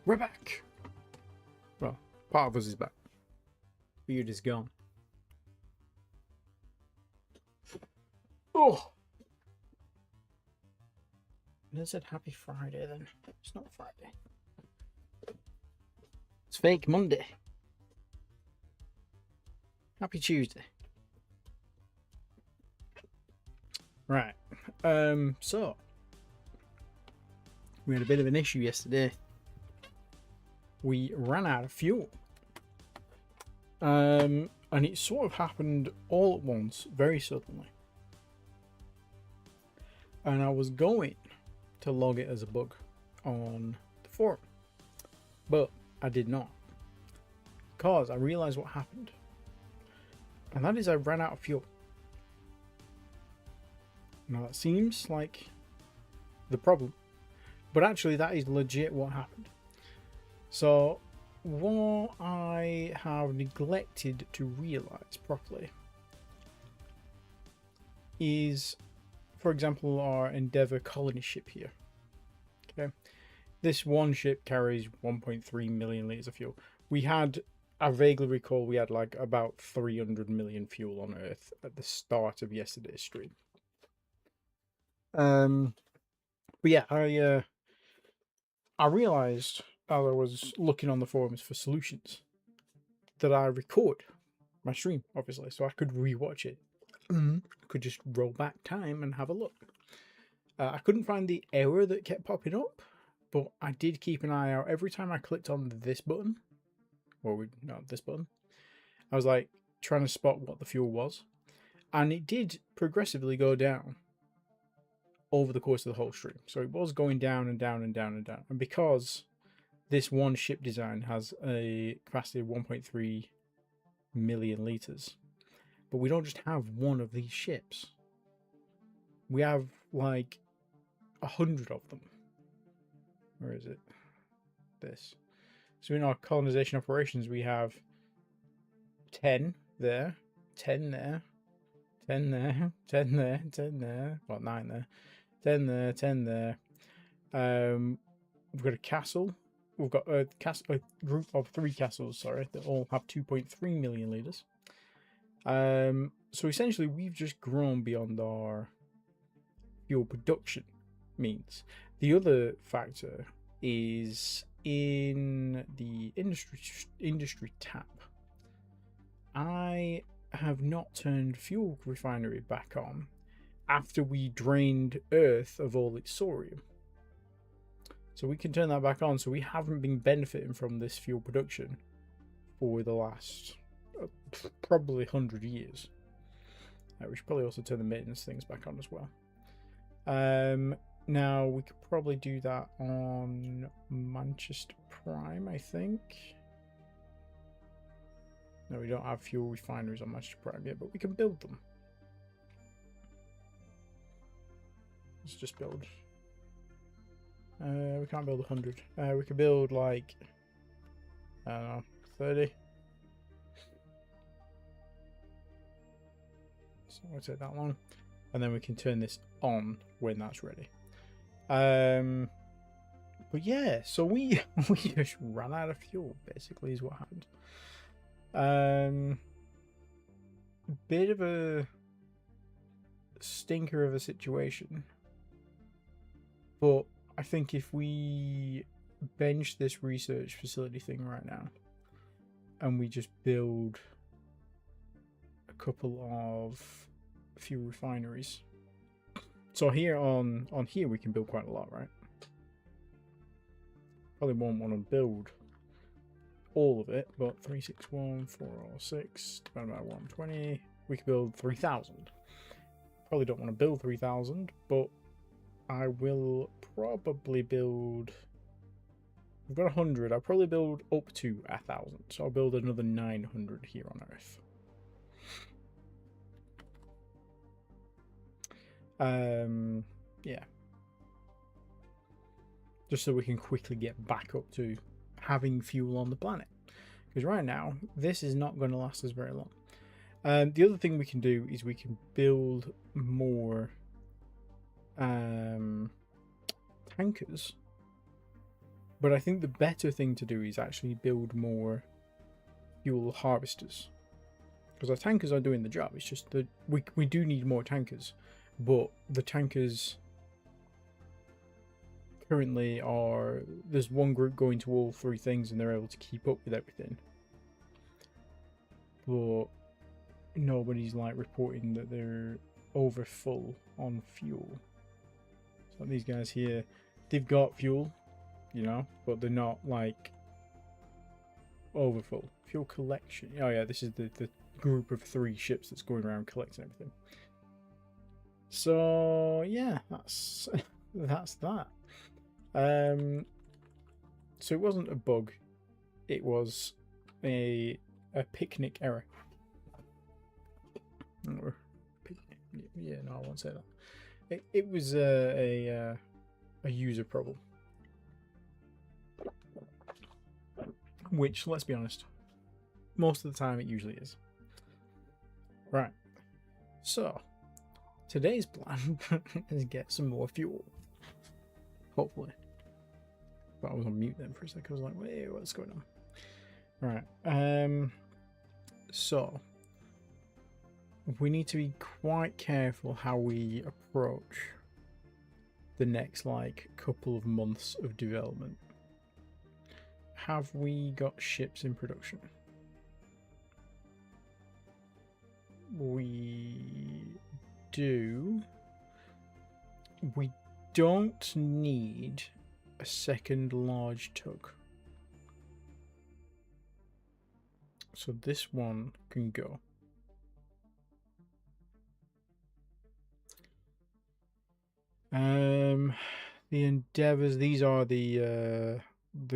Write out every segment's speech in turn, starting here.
We're back. Well, part of us is back. Beard is gone. Oh! I said happy Friday then. It's not Friday. It's fake Monday. Happy Tuesday. Right. So we had a bit of an issue yesterday. We ran out of fuel. And it sort of happened all at once, very suddenly. And I was going to log it as a bug on the forum, but I did not, because I realized what happened, and that is I ran out of fuel. Now that seems like the problem, but actually that is legit what happened. So what I have neglected to realize properly is, for example, our Endeavour colony ship here. Okay, this one ship carries 1.3 million litres of fuel. We had, I vaguely recall, we had like about 300 million fuel on Earth at the start of yesterday's stream. But yeah, I realised as I was looking on the forums for solutions that I record my stream, obviously, so I could rewatch it. I could just roll back time and have a look. I couldn't find the error that kept popping up, but I did keep an eye out every time I clicked on this button, or not this button. I was like trying to spot what the fuel was, and it did progressively go down over the course of the whole stream. So it was going down and down and down and down, and because this one ship design has a capacity of 1.3 million litres, but we don't just have one of these ships. We have like 100 of them. Where is it? This. So in our colonization operations, we have 10 there, 10 there, 10 there, 10 there, 10 there, well, 9 there, 10 there, 10 there. We've got a castle. We've got a group of 3 castles, sorry, that all have 2.3 million litres. So essentially, we've just grown beyond our fuel production means. The other factor is in the industry tab. I have not turned fuel refinery back on after we drained Earth of all its sorium. So we can turn that back on. So we haven't been benefiting from this fuel production for the last probably 100 years. We should probably also turn the maintenance things back on as well. Now we could probably do that on Manchester Prime, I think. No, we don't have fuel refineries on Manchester Prime yet, but we can build them. Let's just build. We can't build 100. We could build like, I don't know, 30. So it won't take that long. And then we can turn this on when that's ready. But yeah, so we just ran out of fuel, basically, is what happened. Bit of a stinker of a situation. But I think if we bench this research facility thing right now, and we just build a couple of fuel refineries. So here on here we can build quite a lot, right? Probably won't want to build all of it, but 361, 406 divided by 120, we could build 3,000. Probably don't want to build 3,000, but I will probably build. We've got 100. I'll probably build up to 1,000. So I'll build another 900 here on Earth. Yeah. Just so we can quickly get back up to having fuel on the planet. Because right now, this is not going to last us very long. The other thing we can do is we can build more tankers But I think the better thing to do is actually build more fuel harvesters. Because our tankers are doing the job. It's just that we do need more tankers. But the tankers currently are... There's one group going to all three things and they're able to keep up with everything. But nobody's like reporting that they're over full on fuel. So these guys here, they've got fuel, you know, but they're not like over full. Fuel collection. Oh yeah, this is the group of 3 ships that's going around collecting everything. So yeah, that's that's that. So it wasn't a bug, it was a picnic error. Or yeah, no, I won't say that. It was a user problem, which, let's be honest, most of the time it usually is. Right. So today's plan is get some more fuel. Hopefully. But I was on mute then for a second. I was like, wait, what's going on? Right. So we need to be quite careful how we approach the next like couple of months of development. Have we got ships in production? We do. We don't need a second large tug. So this one can go. The Endeavours, these are the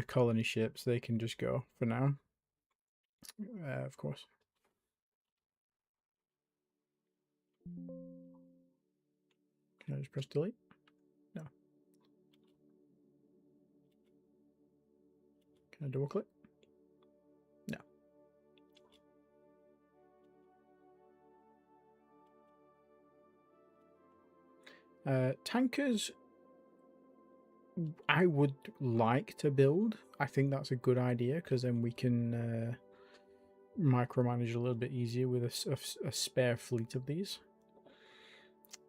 colony ships. They can just go for now. Of course. Can I just press delete? No. Can I double click? No. Tankers, I would like to build. I think that's a good idea because then we can micromanage a little bit easier with a spare fleet of these.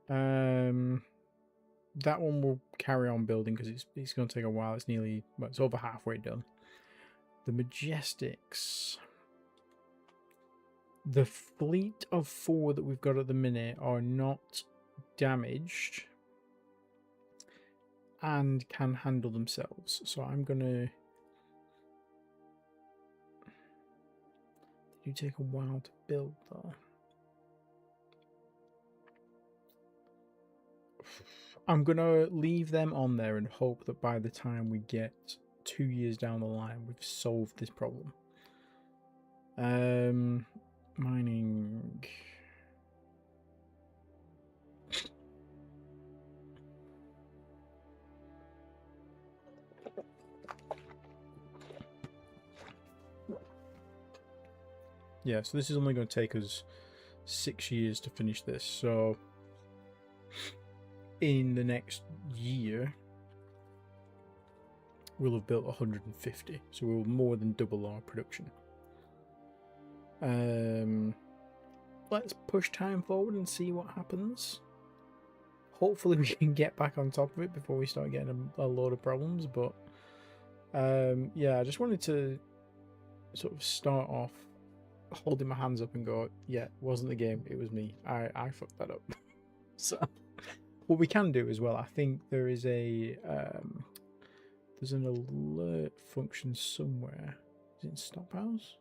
That one will carry on building because it's going to take a while. It's nearly, well, it's over halfway done. The Majestics. The fleet of 4 that we've got at the minute are not damaged and can handle themselves. So I'm going to... They do take a while to build though. I'm going to leave them on there and hope that by the time we get 2 years down the line, we've solved this problem. Mining. Yeah, so this is only going to take us 6 years to finish this. So in the next year, we'll have built 150. So we'll more than double our production. Let's push time forward and see what happens. Hopefully we can get back on top of it before we start getting a load of problems. But yeah, I just wanted to sort of start off holding my hands up and go, yeah, it wasn't the game, it was me. I fucked that up. So what we can do as well, I think there is a there's an alert function somewhere. Is it in stop house?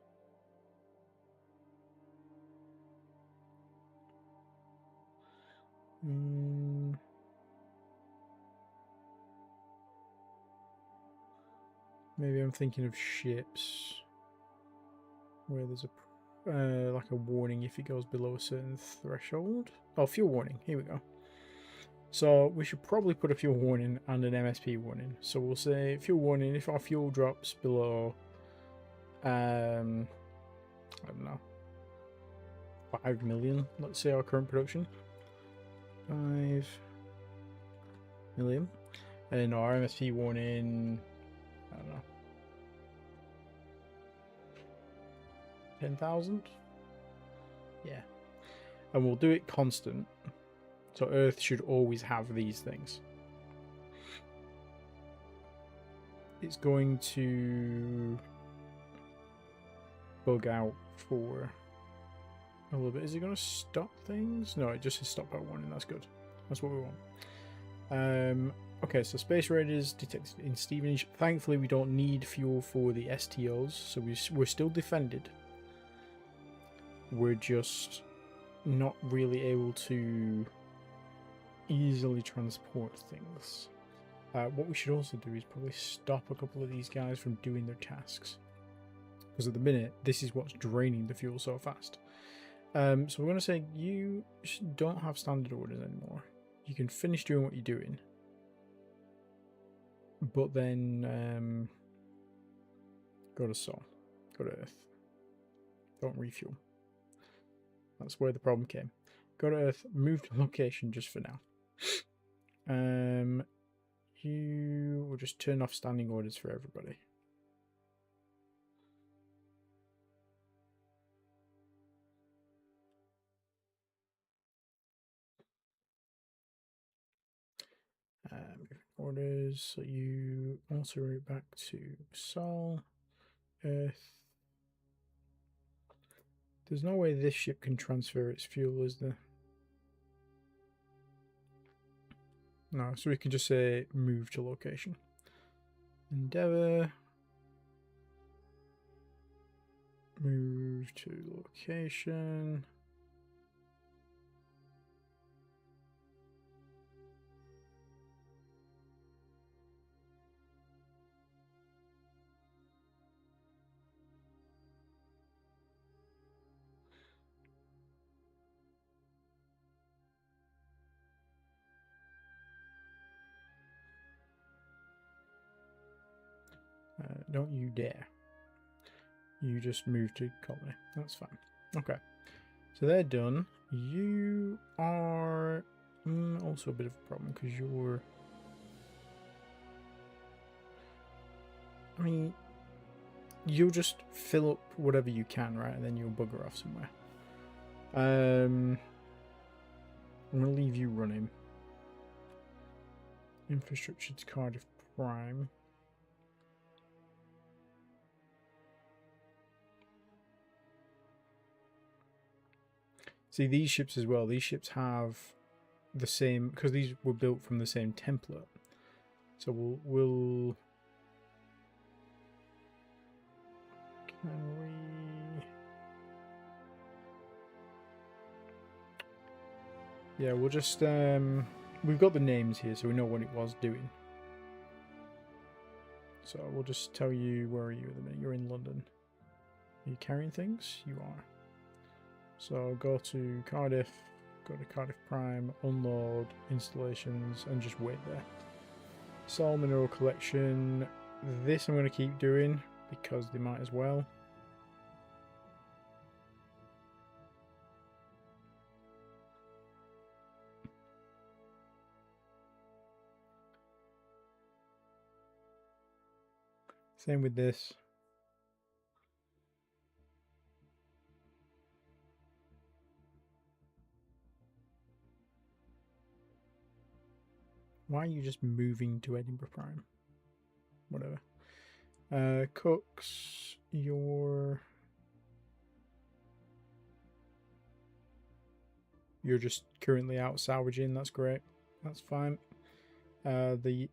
Maybe I'm thinking of ships where there's a like a warning if it goes below a certain threshold. Oh, fuel warning. Here we go. So we should probably put a fuel warning and an MSP warning. So we'll say fuel warning if our fuel drops below I don't know, 5 million, let's say our current production. 5 million. And our MSP warning I don't know. 10,000? Yeah. And we'll do it constant. So Earth should always have these things. It's going to bug out for a little bit. Is it going to stop things? No, it just says stop at 1, and that's good. That's what we want. Okay, so Space Raiders detected in Stevenage. Thankfully, we don't need fuel for the STOs, so we're still defended. We're just not really able to easily transport things. What we should also do is probably stop a couple of these guys from doing their tasks. Because at the minute, this is what's draining the fuel so fast. So we're going to say you don't have standard orders anymore. You can finish doing what you're doing. But then go to Sol. Go to Earth. Don't refuel. That's where the problem came. Go to Earth, move to location just for now. You will just turn off standing orders for everybody. Orders, so you also route back to Sol, Earth. There's no way this ship can transfer its fuel, is there? No, so we can just say move to location. Endeavour. Move to location. Don't you dare. You just move to colony. That's fine. Okay. So they're done. You are also a bit of a problem because you're... I mean, you'll just fill up whatever you can, right? And then you'll bugger off somewhere. I'm going to leave you running. Infrastructure to Cardiff Prime. See, these ships as well. These ships have the same... Because these were built from the same template. So we'll... Can we... Yeah, we'll just... We've got the names here, so we know what it was doing. So we'll just tell you, where are you at the minute? You're in London. Are you carrying things? You are. So go to Cardiff, go to Cardiff Prime, unload, installations, and just wait there. Sol Mineral Collection. This I'm going to keep doing, because they might as well. Same with this. Why are you just moving to Edinburgh Prime? Whatever. Cooks, you're just currently out salvaging. That's great. That's fine. The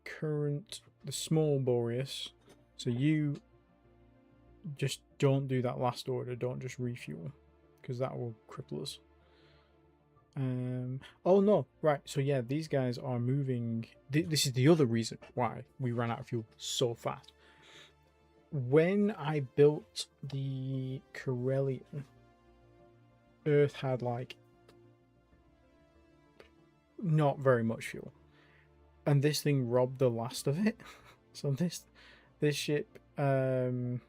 small Boreas. So you just don't do that last order. Don't just refuel, because that will cripple us. Oh no, right. So yeah, these guys are moving. This is the other reason why we ran out of fuel so fast. When I built the Corellian, Earth had like not very much fuel, and this thing robbed the last of it. So this ship, where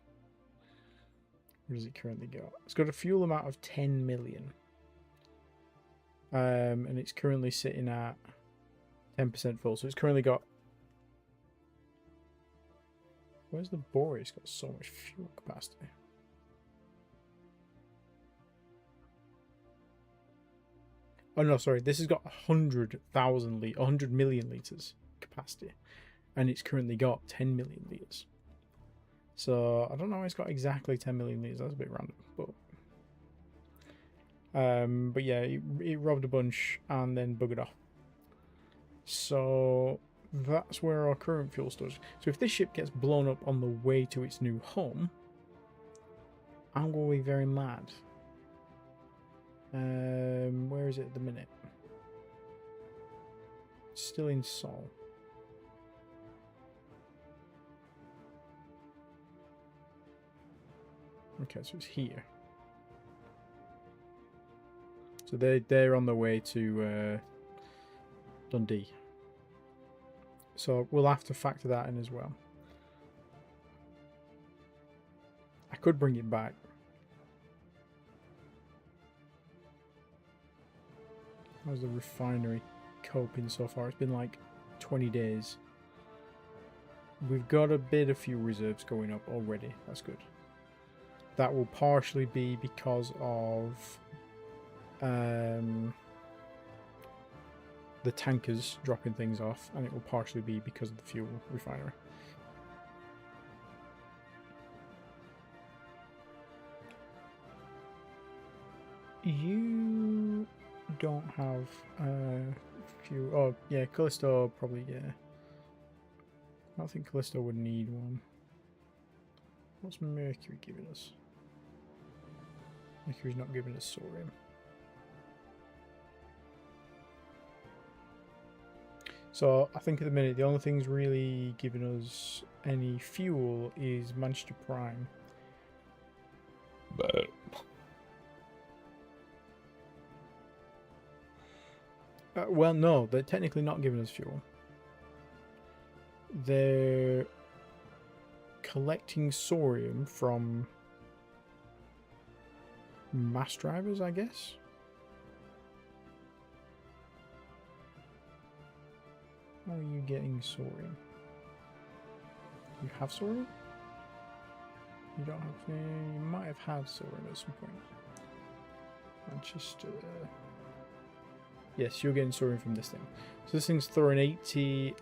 does it currently go? It's got a fuel amount of 10 million. And it's currently sitting at 10% full. So it's currently got Where's the boy? It's got so much fuel capacity. Oh no, sorry. This has got 100 million liters capacity, and it's currently got 10 million liters. So I don't know. It's got exactly 10 million liters. That's a bit random, but yeah, it robbed a bunch and then buggered off. So that's where our current fuel storage. So if this ship gets blown up on the way to its new home, I'm going to be very mad. Where is it at the minute? Still in Sol. Okay, so it's here. So they're on the way to Dundee. So we'll have to factor that in as well. I could bring it back. How's the refinery coping so far? It's been like 20 days. We've got a bit of fuel reserves going up already. That's good. That will partially be because of the tankers dropping things off, and it will partially be because of the fuel refinery. You don't have fuel. Oh yeah, Callisto probably, yeah. I don't think Callisto would need one. What's Mercury giving us? Mercury's not giving us Sorium. So I think at the minute the only thing's really giving us any fuel is Manchester Prime. But well, no, they're technically not giving us fuel. They're collecting Sorium from mass drivers, I guess. How are you getting Sorium? You have Sorium? You don't have. You might have had Sorium at some point. Manchester. Yes, you're getting Sorium from this thing. So this thing's throwing 80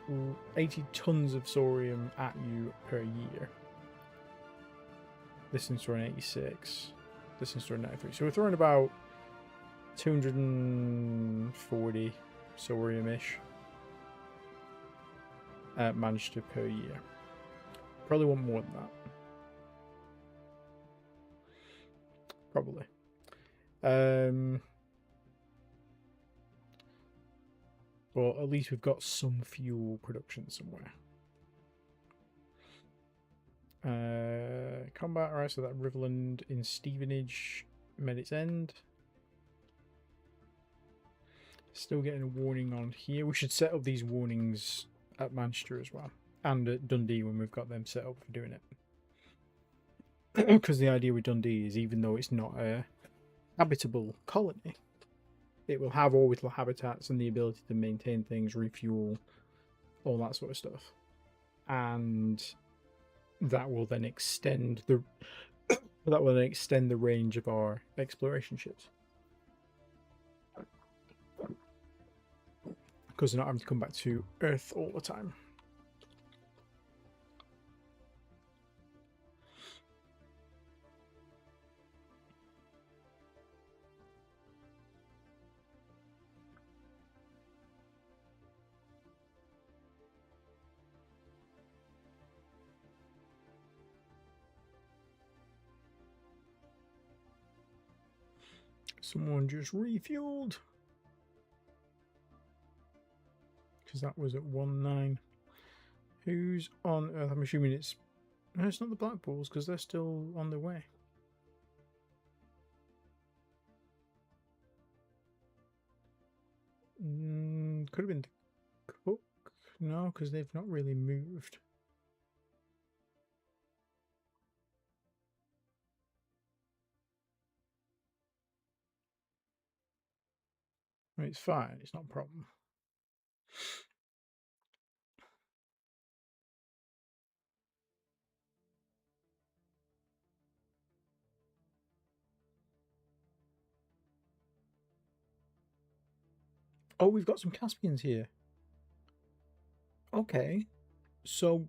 tons of Sorium at you per year. This thing's throwing 86. This thing's throwing 93. So we're throwing about 240 Sorium-ish at Manchester per year. Probably want more than that. Probably. But at least we've got some fuel production somewhere. Combat, alright, so that Riverland in Stevenage met its end. Still getting a warning on here. We should set up these warnings at Manchester as well. And at Dundee when we've got them set up for doing it. Because the idea with Dundee is even though it's not a habitable colony, it will have orbital habitats and the ability to maintain things, refuel, all that sort of stuff. And that will then extend the range of our exploration ships. Because they're not having to come back to Earth all the time. Someone just refueled. Because that was at 1-9. Who's on Earth? I'm assuming it's... No, it's not the Blackpools, because they're still on their way. Could have been the Cook. No, because they've not really moved. I mean, it's fine. It's not a problem. Oh, we've got some Caspians here. Okay. So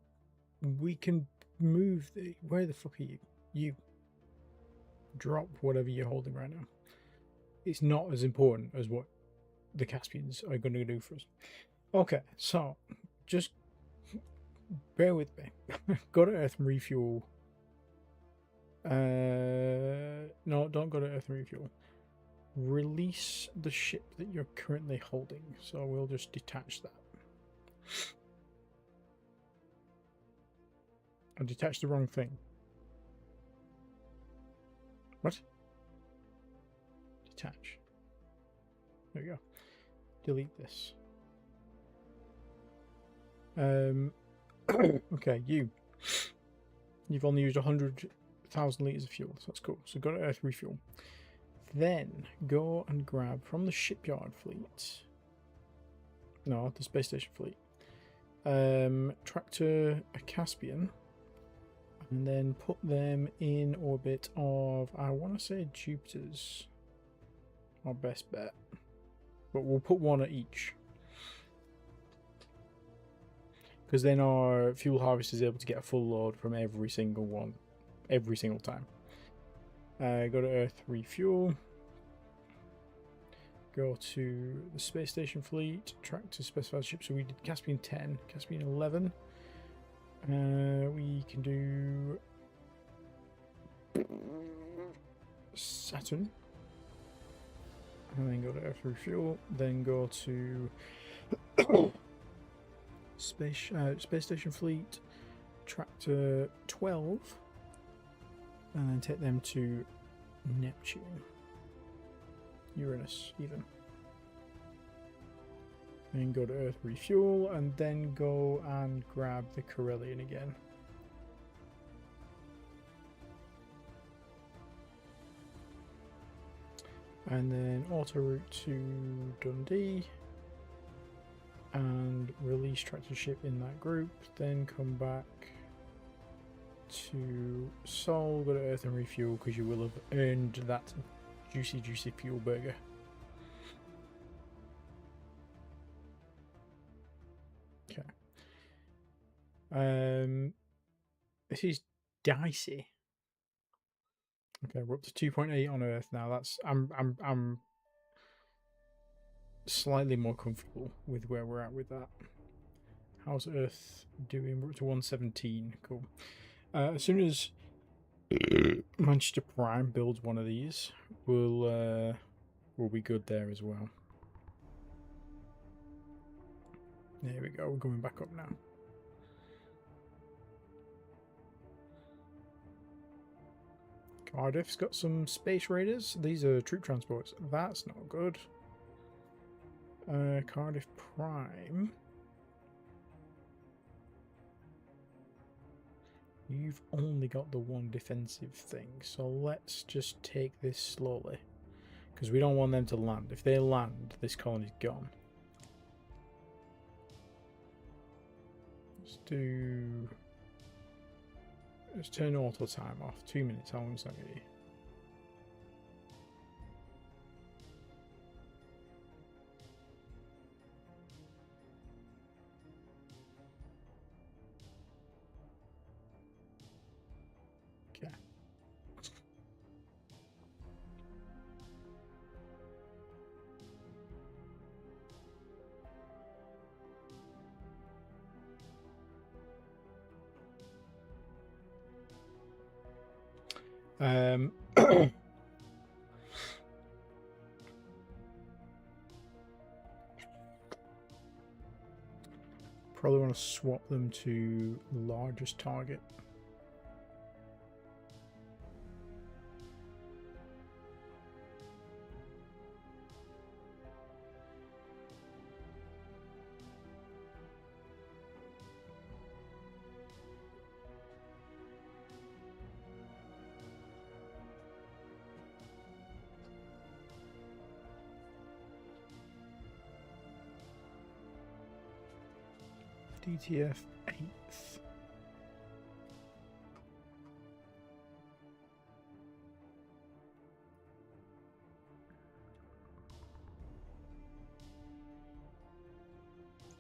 we can move the... Where the fuck are you? You drop whatever you're holding right now. It's not as important as what the Caspians are going to do for us. Okay, so just bear with me. Go to Earth and refuel. No, don't go to Earth and refuel. Release the ship that you're currently holding. So we'll just detach that. I detached the wrong thing. What? Detach. There we go. Delete this. Okay, you've only used 100,000 litres of fuel, so that's cool. So go to Earth refuel. Then go and grab from the shipyard fleet. No, the space station fleet. Tractor a Caspian. And then put them in orbit of, I want to say Jupiter's our best bet. But we'll put one at each. Because then our fuel harvest is able to get a full load from every single one. Every single time. Go to Earth, refuel. Go to the space station fleet. Track to specified ship. So we did Caspian 10, Caspian 11. We can do Saturn. And then go to Earth, refuel. Then go to space station fleet. Tractor 12. And then take them to Neptune. Uranus, even. And go to Earth, refuel, and then go and grab the Corellian again. And then auto route to Dundee. And release tractor ship in that group. Then come back to Sol, go to Earth and refuel because you will have earned that juicy fuel burger. Okay. This is dicey. Okay, we're up to 2.8 on Earth now. That's I'm slightly more comfortable with where we're at with that. How's Earth doing? We're up to 117. Cool. As soon as Manchester Prime builds one of these, we'll be good there as well. There we go. We're going back up now. Cardiff's got some space raiders. These are troop transports. That's not good. Cardiff Prime. You've only got the one defensive thing, so let's just take this slowly. Because we don't want them to land. If they land, this colony's gone. Let's turn auto time off. 2 minutes, how long is that going to be? Probably want to swap them to largest target. DTF 8th.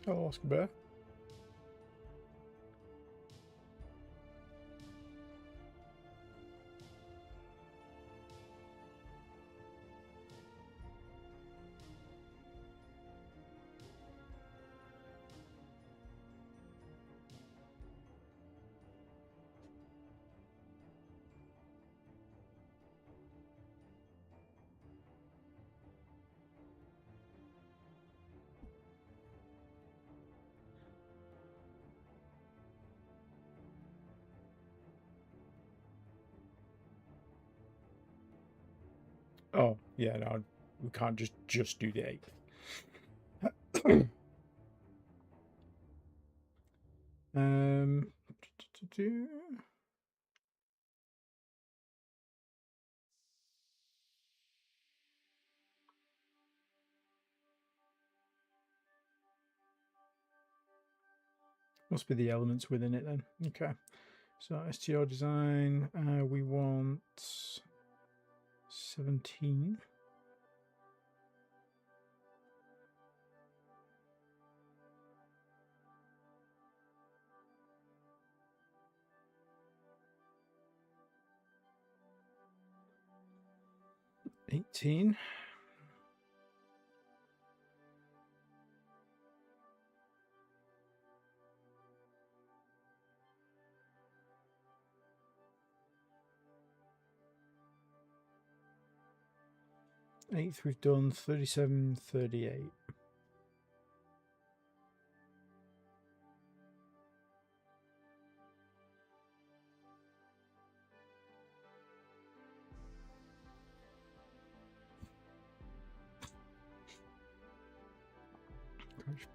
Hello, Oscar Bear. Oh, yeah, no, we can't just do the 8th. um, must be the elements within it then. Okay, so STR design, we want 17. $18. Eighth we've done 37, 38.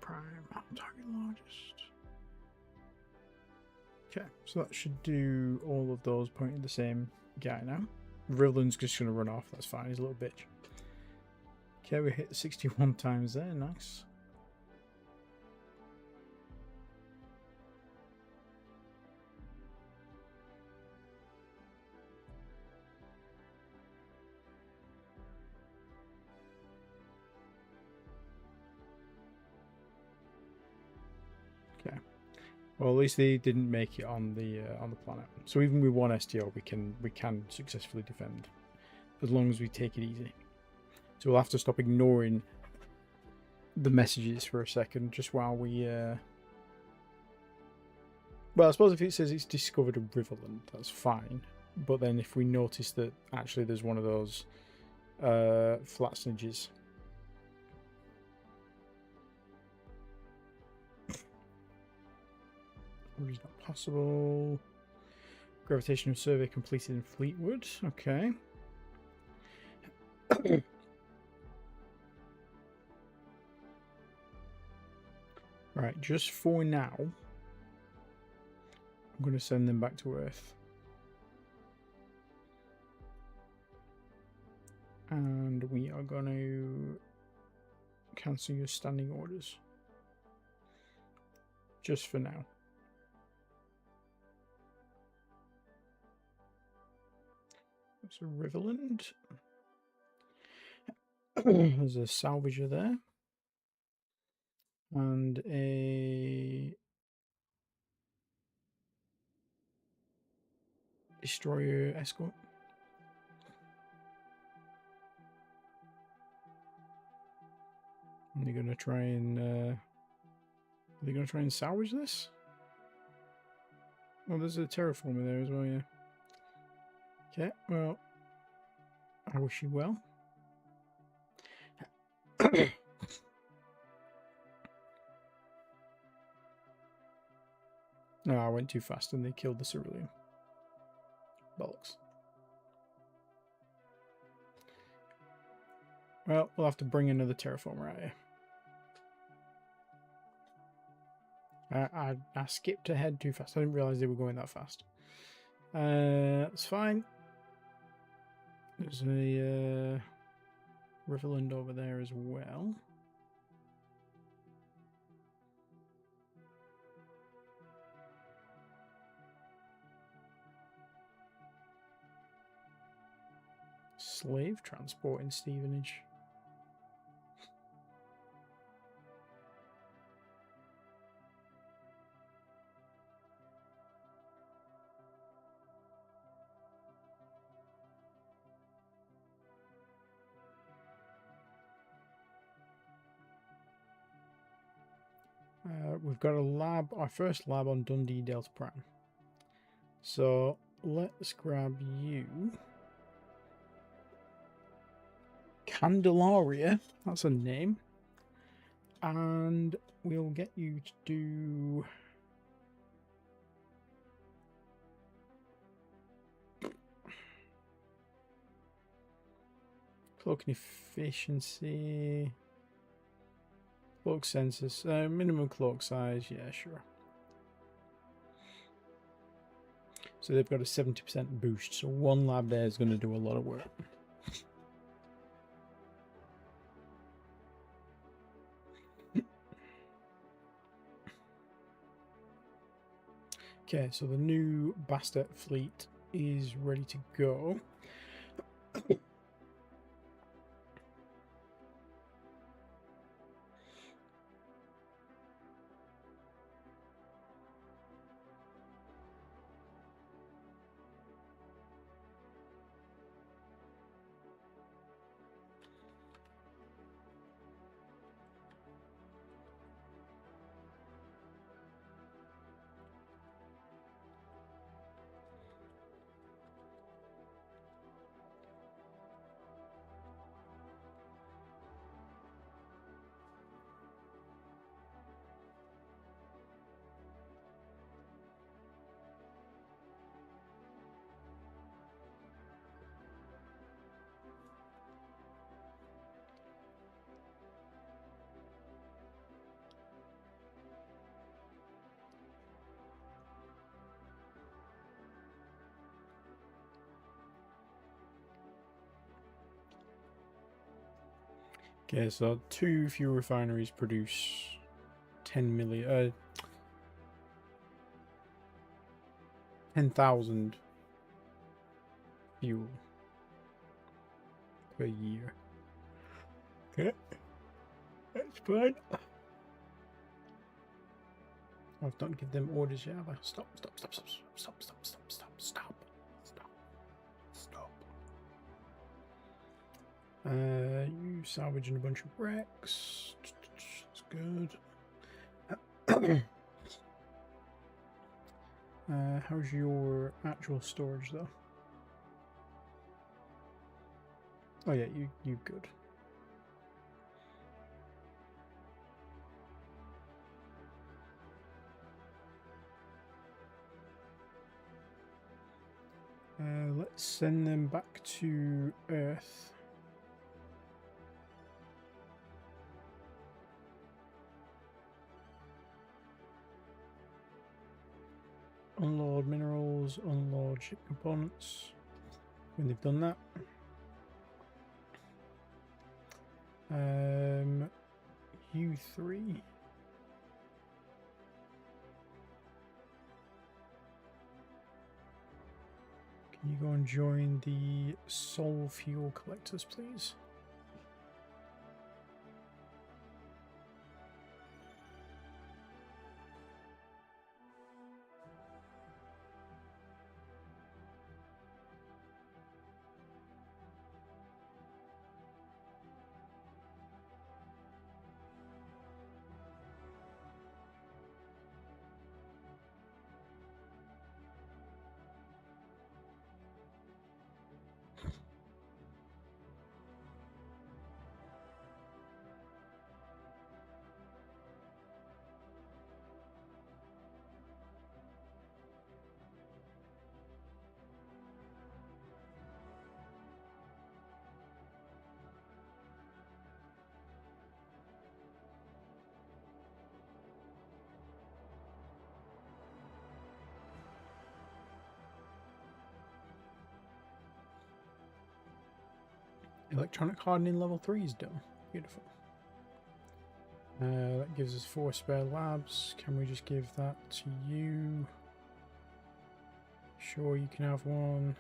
Prime, target largest. Okay, so that should do all of those pointing the same guy now. Rivelin's just going to run off, that's fine, he's a little bitch. Okay, we hit 61 times there, nice. Okay, well at least they didn't make it on the planet. So even with one STO, we can successfully defend, as long as we take it easy. So we'll have to stop ignoring the messages for a second, just while we. Well, I suppose if it says it's discovered a riverland, that's fine. But then if we notice that actually there's one of those flat snidges. Which is not possible. Gravitational survey completed in Fleetwood. Okay. Right, just for now, I'm going to send them back to Earth. And we are going to cancel your standing orders. Just for now. That's a Riverland. There's a salvager there. And a destroyer escort. And they're gonna try and salvage this? Oh, there's a terraformer there as well, yeah. Okay, well, I wish you well. No, I went too fast and they killed the cerulean. Bollocks. Well, we'll have to bring another terraformer out here. I skipped ahead too fast. I didn't realize they were going that fast. That's fine. There's a Riverland over there as well. Slave transport in Stevenage. We've got a lab, our first lab on Dundee Delta Prime. So let's grab you. Candelaria, that's a name. And we'll get you to do... cloaking efficiency... Cloak census, minimum cloak size, yeah, sure. So they've got a 70% boost, so one lab there is going to do a lot of work. Okay, so the new Bastet fleet is ready to go. Okay, so 2 fuel refineries produce 10,000 fuel per year. Okay, that's fine. I've not given them orders yet, have I? Stop. You salvaging a bunch of wrecks. That's good. How's your actual storage though? Oh yeah, you good. Let's send them back to Earth. Unload minerals, unload ship components. When they've done that. U3. Can you go and join the Sol Fuel Collectors, please? Electronic hardening level 3 is done. Beautiful. That gives us 4 spare labs. Can we just give that to you? Sure, you can have one.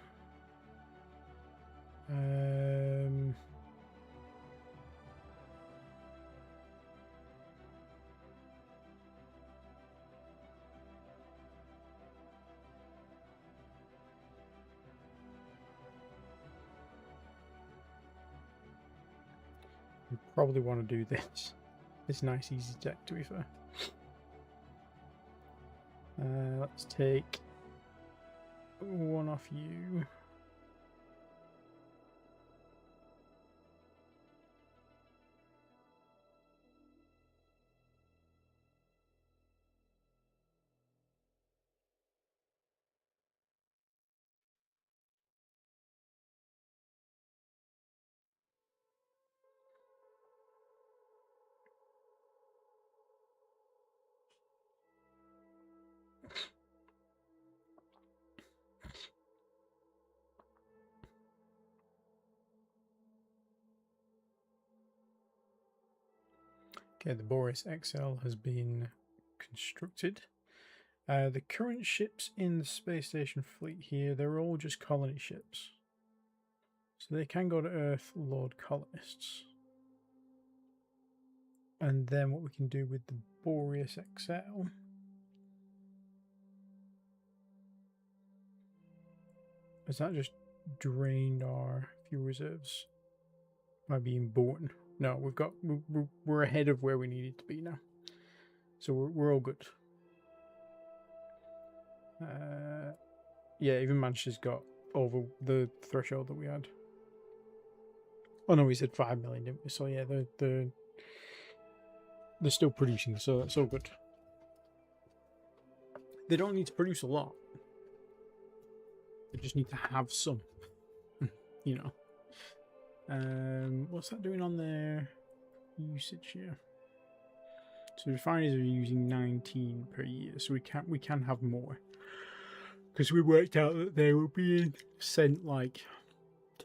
We probably want to do this. It's nice, easy tech, to be fair. let's take one off you. Okay, the Boreas XL has been constructed. The current ships in the space station fleet here, they're all just colony ships. So they can go to Earth, load colonists. And then what we can do with the Boreas XL is that just drained our fuel reserves by being born. No, we're ahead of where we needed to be now. So we're all good. Yeah, even Manchester's got over the threshold that we had. Oh no, we said 5 million, didn't we? So yeah, they're still producing, so that's all good. They don't need to produce a lot. They just need to have some, you know. What's that doing on their usage here? So refineries are using 19 per year, so we can have more. Because we worked out that they were being sent like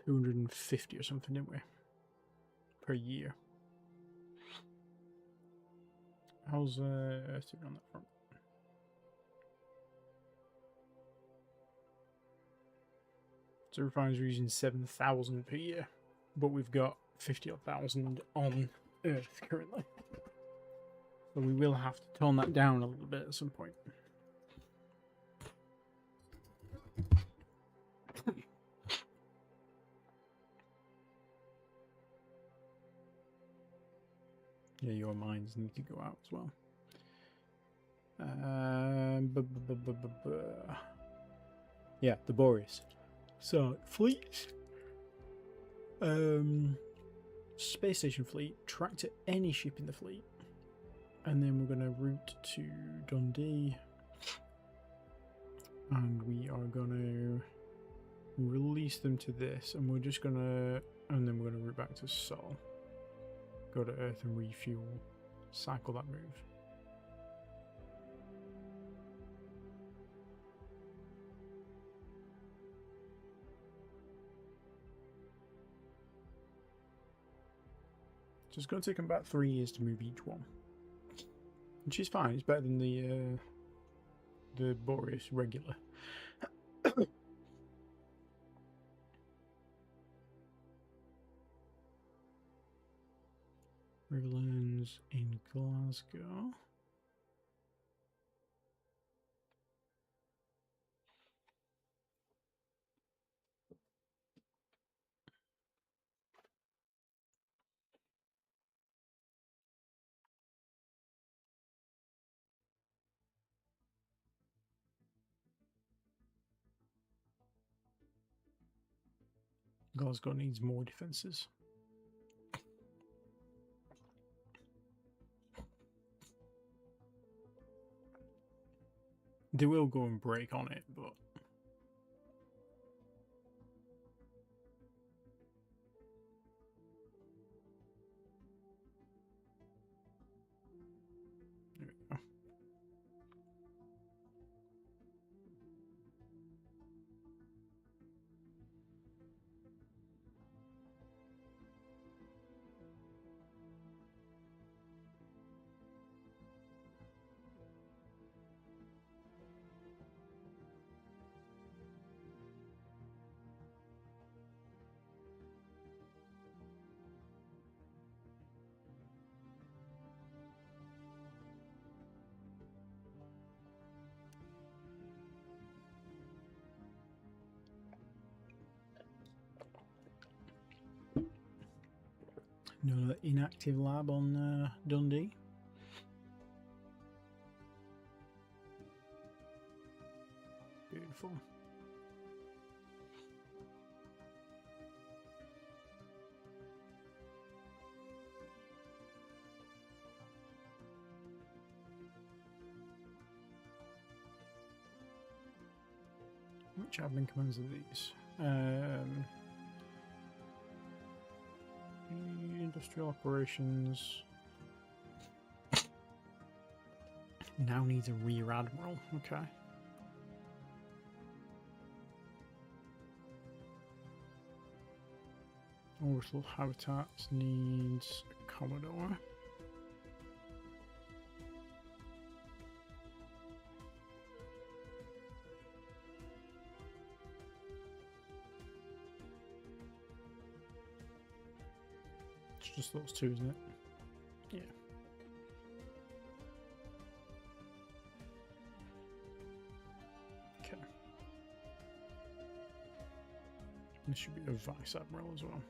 250 or something, didn't we? Per year. How's Earth doing on that front? So refineries are using 7,000 per year, but we've got 50,000 on Earth currently. So we will have to tone that down a little bit at some point. Yeah, your mines need to go out as well. Yeah, the Boreas. So fleets, space station fleet, tractor any ship in the fleet, and then we're gonna route to Dundee, and we are gonna release them to this, and we're just gonna, and then we're gonna route back to Sol, go to Earth and refuel, cycle that move. So it's going to take them about 3 years to move each one, which is fine. It's better than the Boreas regular. Riverlands in Glasgow. Glasgow needs more defences. They will go and break on it, but there we go. No inactive lab on Dundee. beautiful. Which admin commands are these? Industrial operations. Now needs a rear admiral. Okay. Orbital habitats needs a commodore. It's just those two, isn't it? Yeah. Okay. This should be a vice admiral as well.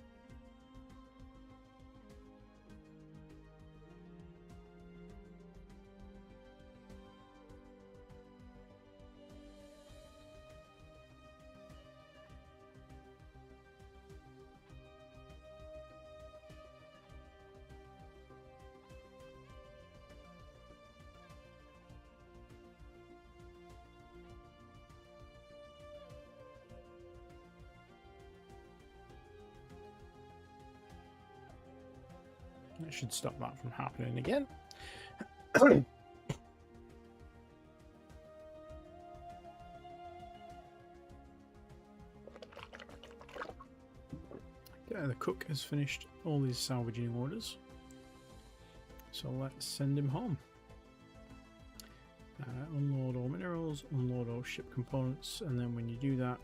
It should stop that from happening again. Okay, the cook has finished all these salvaging orders. So let's send him home. Unload all minerals, unload all ship components, and then when you do that,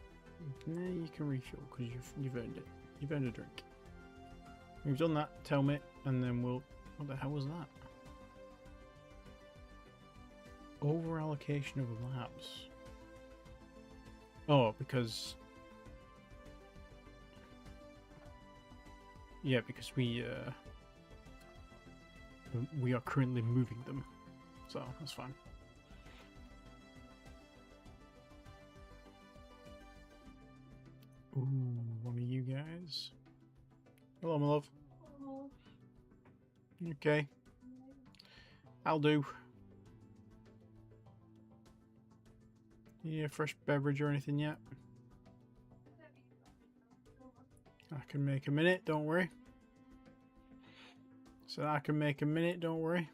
you can refuel because you've earned it. You've earned a drink. When you've done that, tell me, and then we'll... What the hell was that? Over allocation of labs. Oh, because... Yeah, because we are currently moving them, so that's fine. Ooh, one of you guys. Hello, my love. Hello. Okay. I'll do. You need a fresh beverage or anything yet? I can make a minute, don't worry. So I can make a minute, don't worry.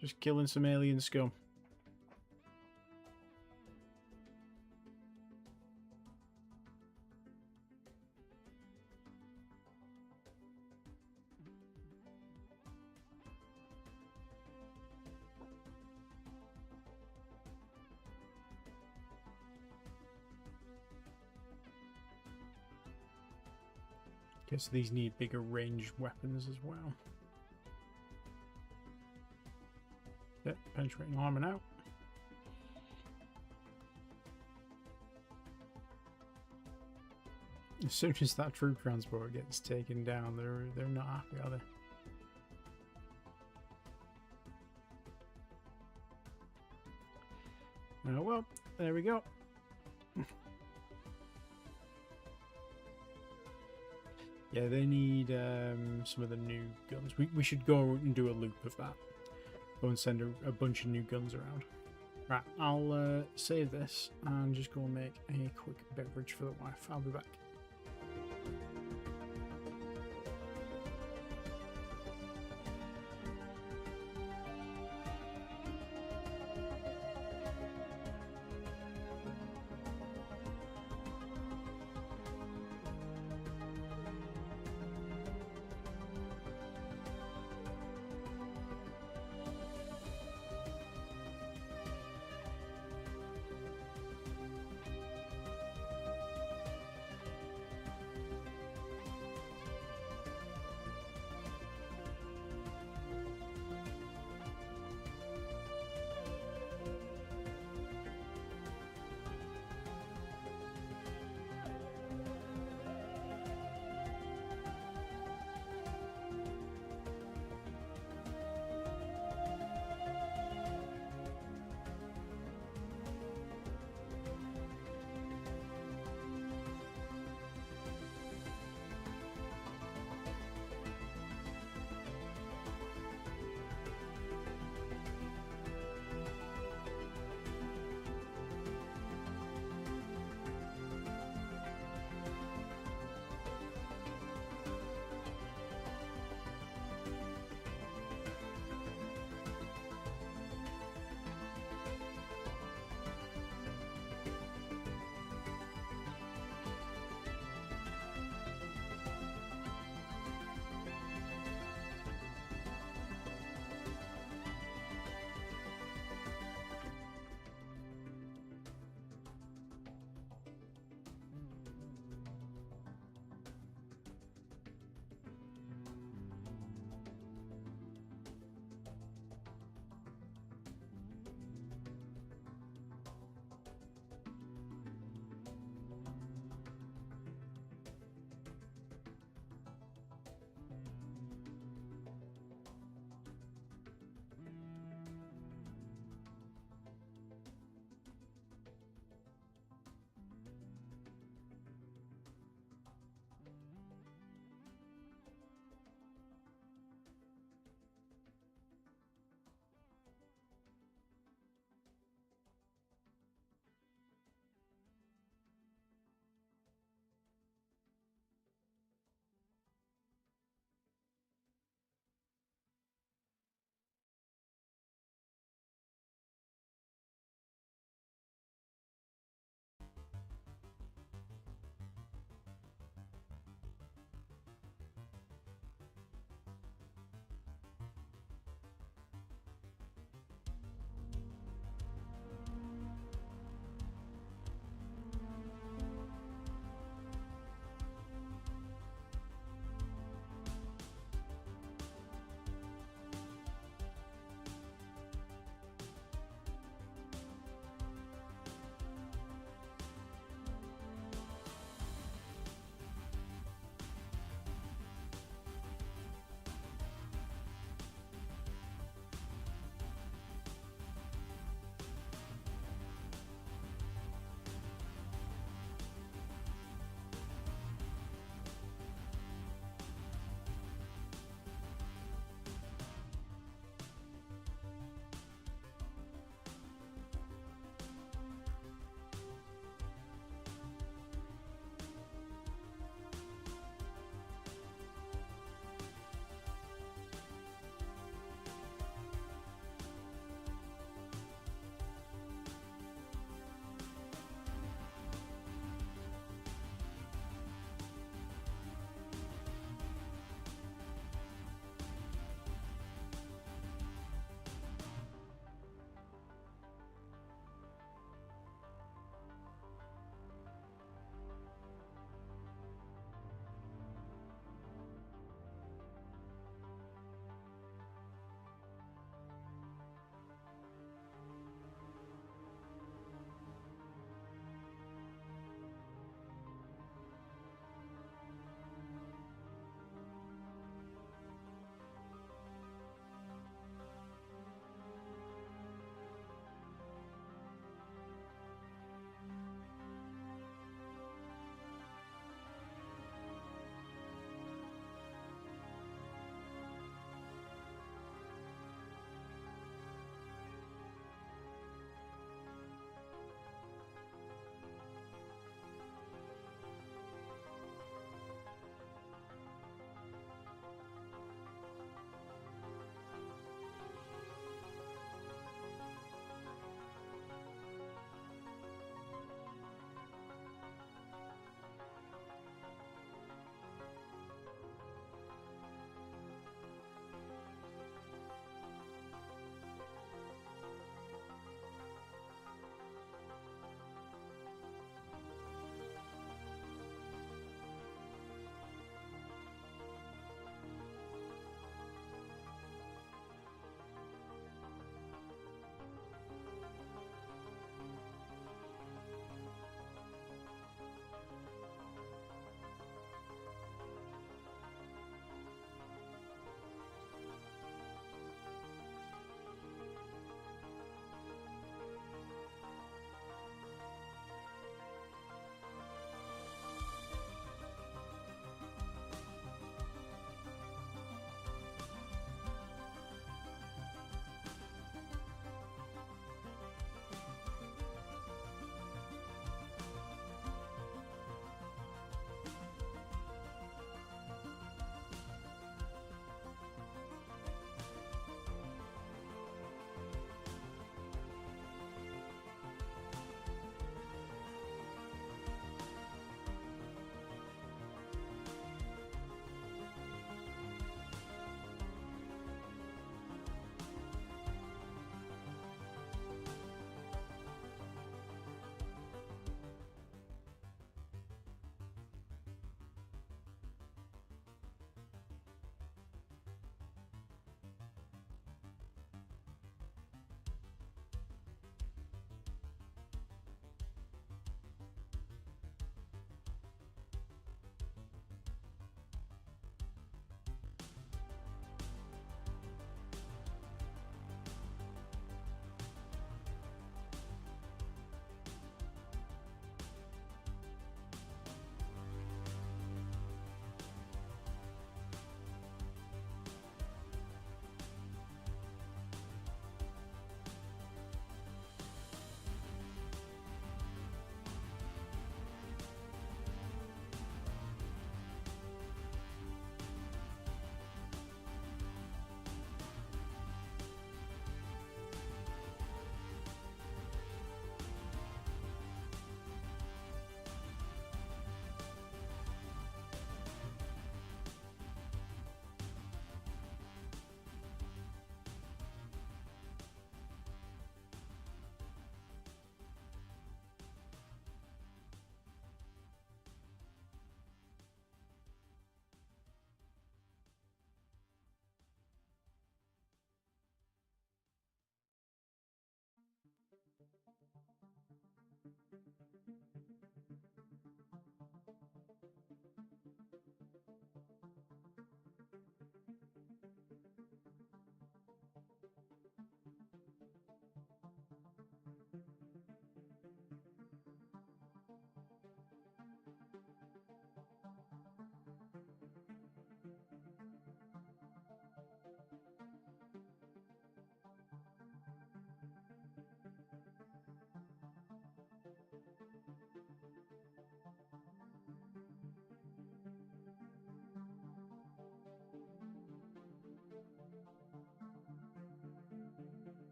Just killing some alien scum. Guess these need bigger ranged weapons as well. Yep, penetrating armor now. As soon as that troop transport gets taken down, they're not happy, are they? Oh well, there we go. Yeah, they need some of the new guns. We should go and do a loop of that. Go and send a bunch of new guns around. Right, I'll save this and just go and make a quick beverage for the wife. I'll be back.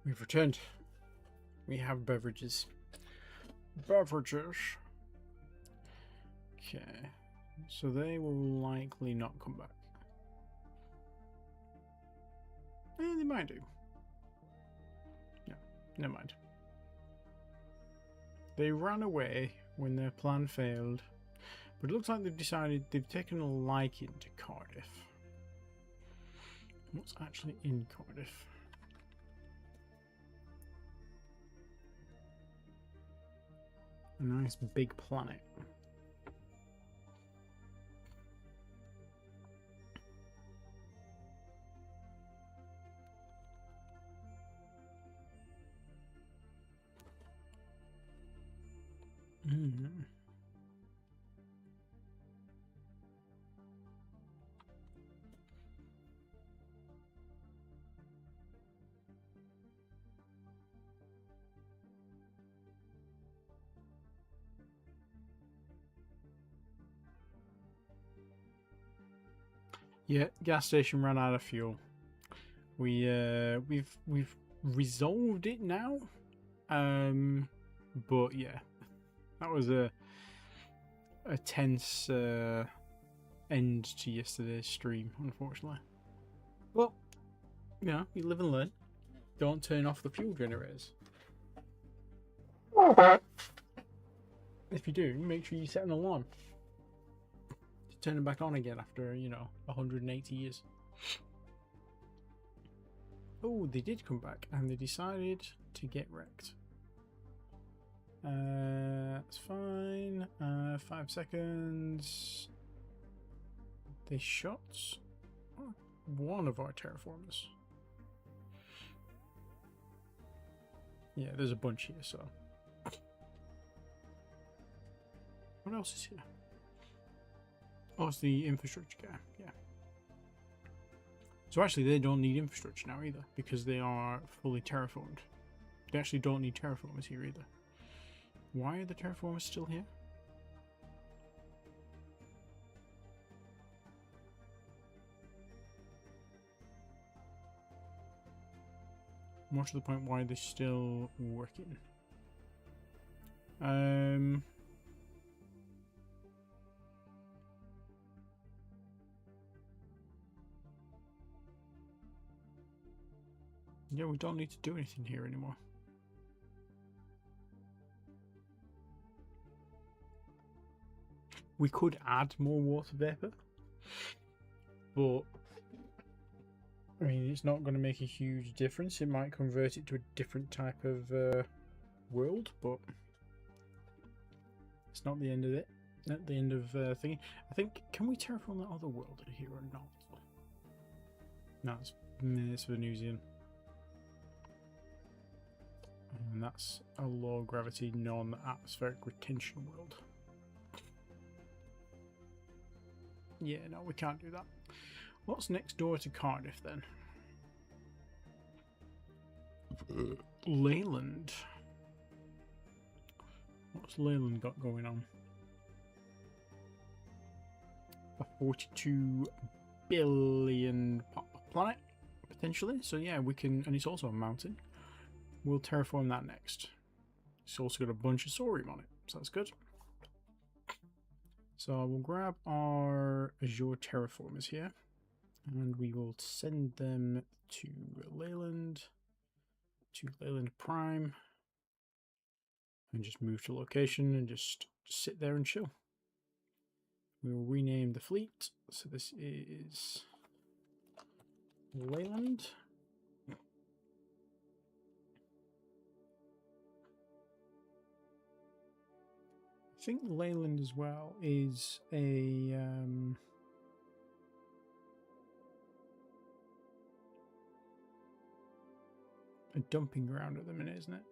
We've returned. We have beverages. Beverages. Okay. So they will likely not come back. They might do. No, never mind. They ran away when their plan failed, but it looks like they've decided they've taken a liking to Cardiff. What's actually in Cardiff? A nice big planet. Yeah, gas station ran out of fuel. We've resolved it now. But yeah, that was a tense end to yesterday's stream, unfortunately. Well, you know, you live and learn. Don't turn off the fuel generators. If you do, make sure you set an alarm to turn them back on again after, you know, 180 years. Oh, they did come back and they decided to get wrecked. That's fine. 5 seconds. They shot one of our terraformers. Yeah, there's a bunch here, so. What else is here? Oh, it's the infrastructure guy, yeah. So actually they don't need infrastructure now either, because they are fully terraformed. They actually don't need terraformers here either. Why are the terraformers still here? More to the point, why are they still working? Yeah, we don't need to do anything here anymore. We could add more water vapor, but I mean, it's not going to make a huge difference. It might convert it to a different type of world, but it's not the end of it. Not the end of thingy. I think, can we terraform that other world here or not? No, it's Venusian. And that's a low gravity, non-atmospheric retention world. Yeah, no, we can't do that. What's next door to Cardiff then? Leyland. What's Leyland got going on? A 42 billion planet, potentially. So yeah, we can, and it's also a mountain. We'll terraform that next. It's also got a bunch of sorium on it, so that's good. So we'll grab our Azure terraformers here, and we will send them to Leyland Prime, and just move to location and just sit there and chill. We will rename the fleet. So this is Leyland. I think Leyland as well is a dumping ground at the minute, isn't it?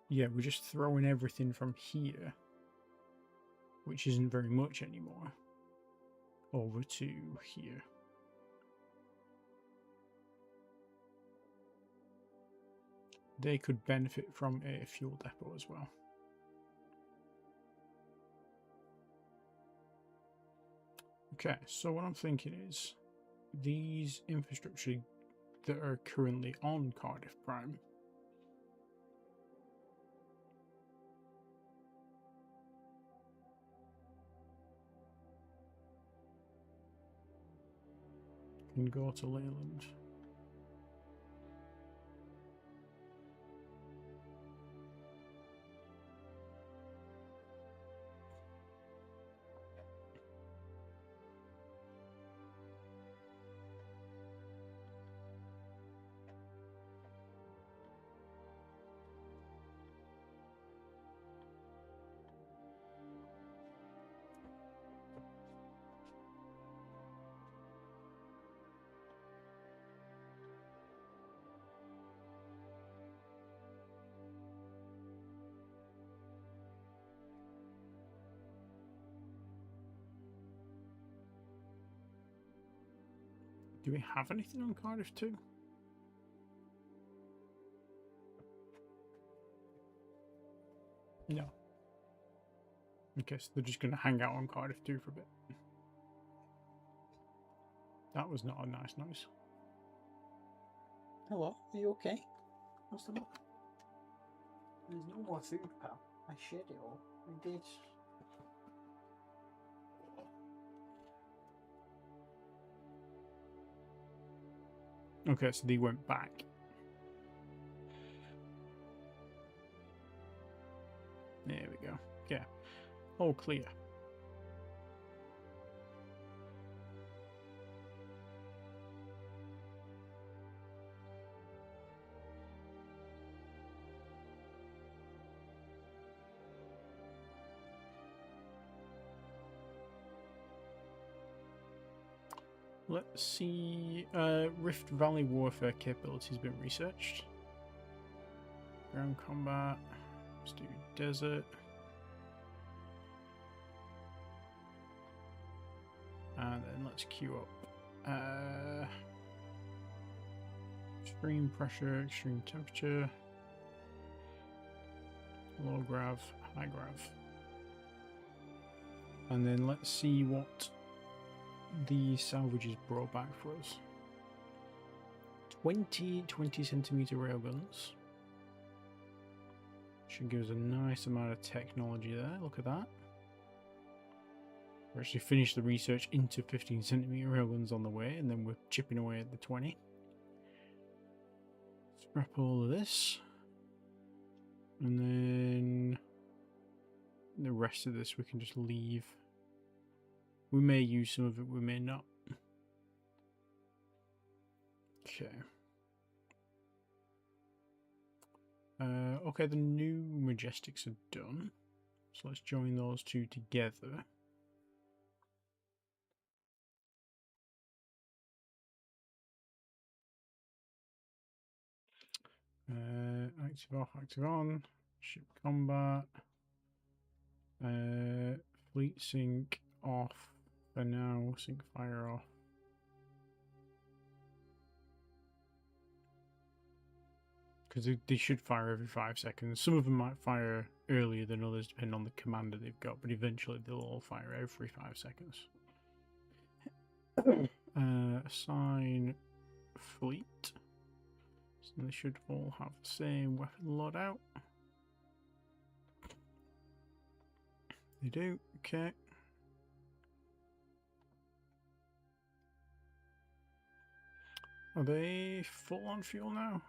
Yeah, we're just throwing everything from here, which isn't very much anymore, over to here. they could benefit from a fuel depot as well. Okay, so what I'm thinking is these infrastructure that are currently on Cardiff Prime can go to Leyland. Do we have anything on Cardiff too? No. Okay, so they're just going to hang out on Cardiff too for a bit. That was not a nice noise. Hello, are you okay? What's the matter? There's no more food, pal. I shared it all. I did. Okay, so they went back. There we go. Yeah. All clear. Let's see. Rift Valley warfare capability has been researched. Ground combat. Let's do desert. And then let's queue up. Extreme pressure, extreme temperature. Low grav, high grav. And then let's see what the salvages brought back for us. 20 centimeter railguns. Should give us a nice amount of technology there. Look at that. We're actually finished the research into 15 centimeter railguns on the way, and then we're chipping away at the 20. Scrap all of this. And then the rest of this we can just leave. We may use some of it, we may not. Okay. Okay, the new Majestics are done. So let's join those two together. Active off, active on. Ship combat. Fleet sync off for now. Sync fire off. Because they should fire every 5 seconds. Some of them might fire earlier than others, depending on the commander they've got, but eventually they'll all fire every 5 seconds. Assign fleet. So they should all have the same weapon loadout. They do, okay. Are they full on fuel now?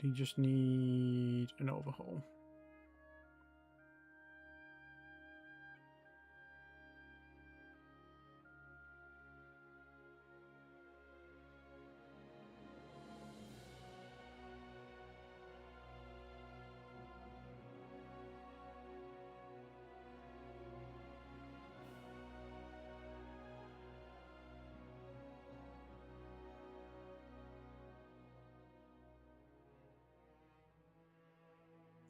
Do you just need an overhaul?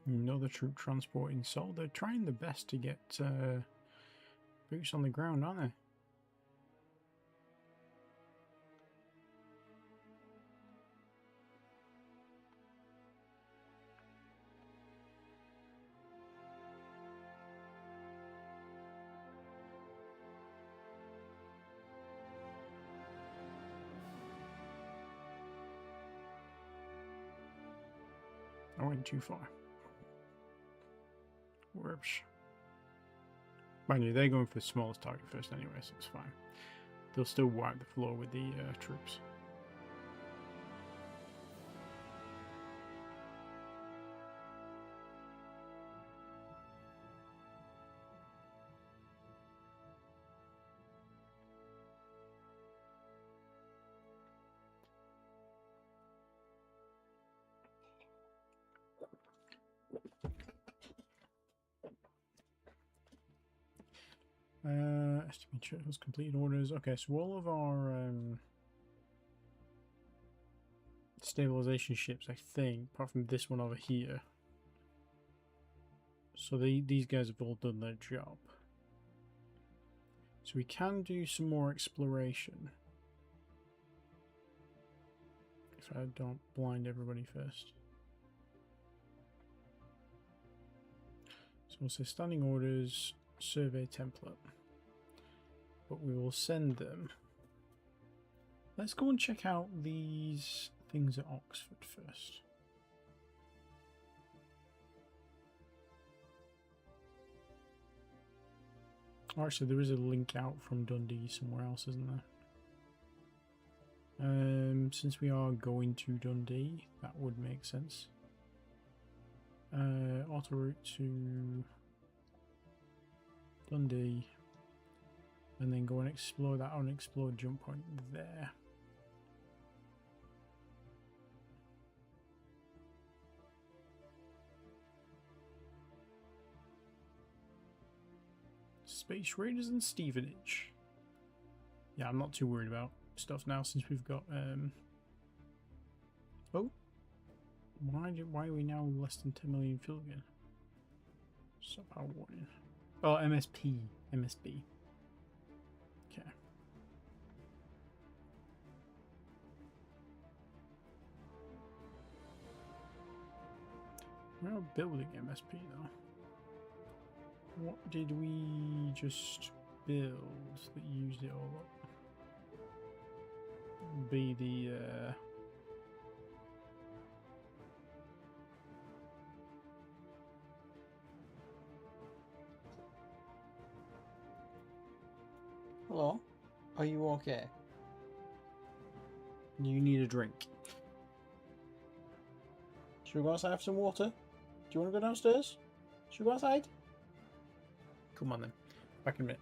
Another troop transport in Seoul. They're trying their best to get boots on the ground, aren't they? I went too far. Whoops. Mind you, they're going for the smallest target first anyway, so it's fine. They'll still wipe the floor with the troops. Estimate check was completed orders. Okay, so all of our stabilization ships, I think, apart from this one over here. So these guys have all done their job. So we can do some more exploration. If I don't blind everybody first. So we'll say standing orders, survey template. But we will send them. Let's go and check out these things at Oxford first. Oh, actually, there is a link out from Dundee somewhere else, isn't there? Since we are going to Dundee, that would make sense. Auto route to Dundee, and then go and explore that unexplored jump point there. Space Raiders and Stevenage. Yeah, I'm not too worried about stuff now since we've got oh, why are we now less than 10 million fuel again? Stop our warning. Oh, MSB. Okay. We're not building MSP though. What did we just build that used it all up? Be the Hello? Are you okay? you need a drink. Should we go outside for some water? Do you want to go downstairs? Should we go outside? Come on then. Back in a minute.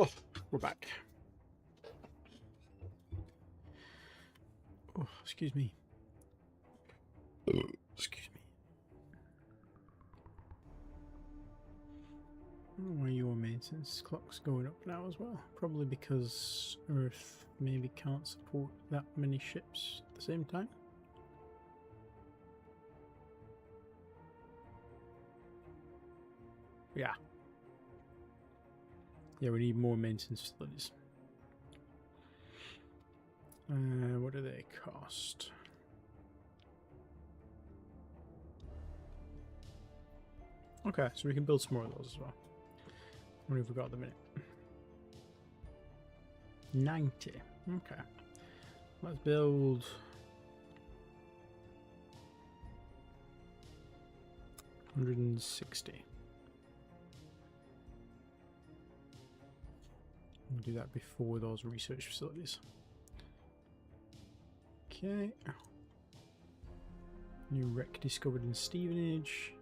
Oh, we're back. Oh, excuse me. Excuse me. I don't know why your maintenance clock's going up now as well. Probably because Earth maybe can't support that many ships at the same time. Yeah. Yeah, we need more maintenance facilities. What do they cost? Okay, so we can build some more of those as well. What have we got at the minute? 90. Okay. Let's build 160. We'll do that before those research facilities. Okay. New wreck discovered in Stevenage.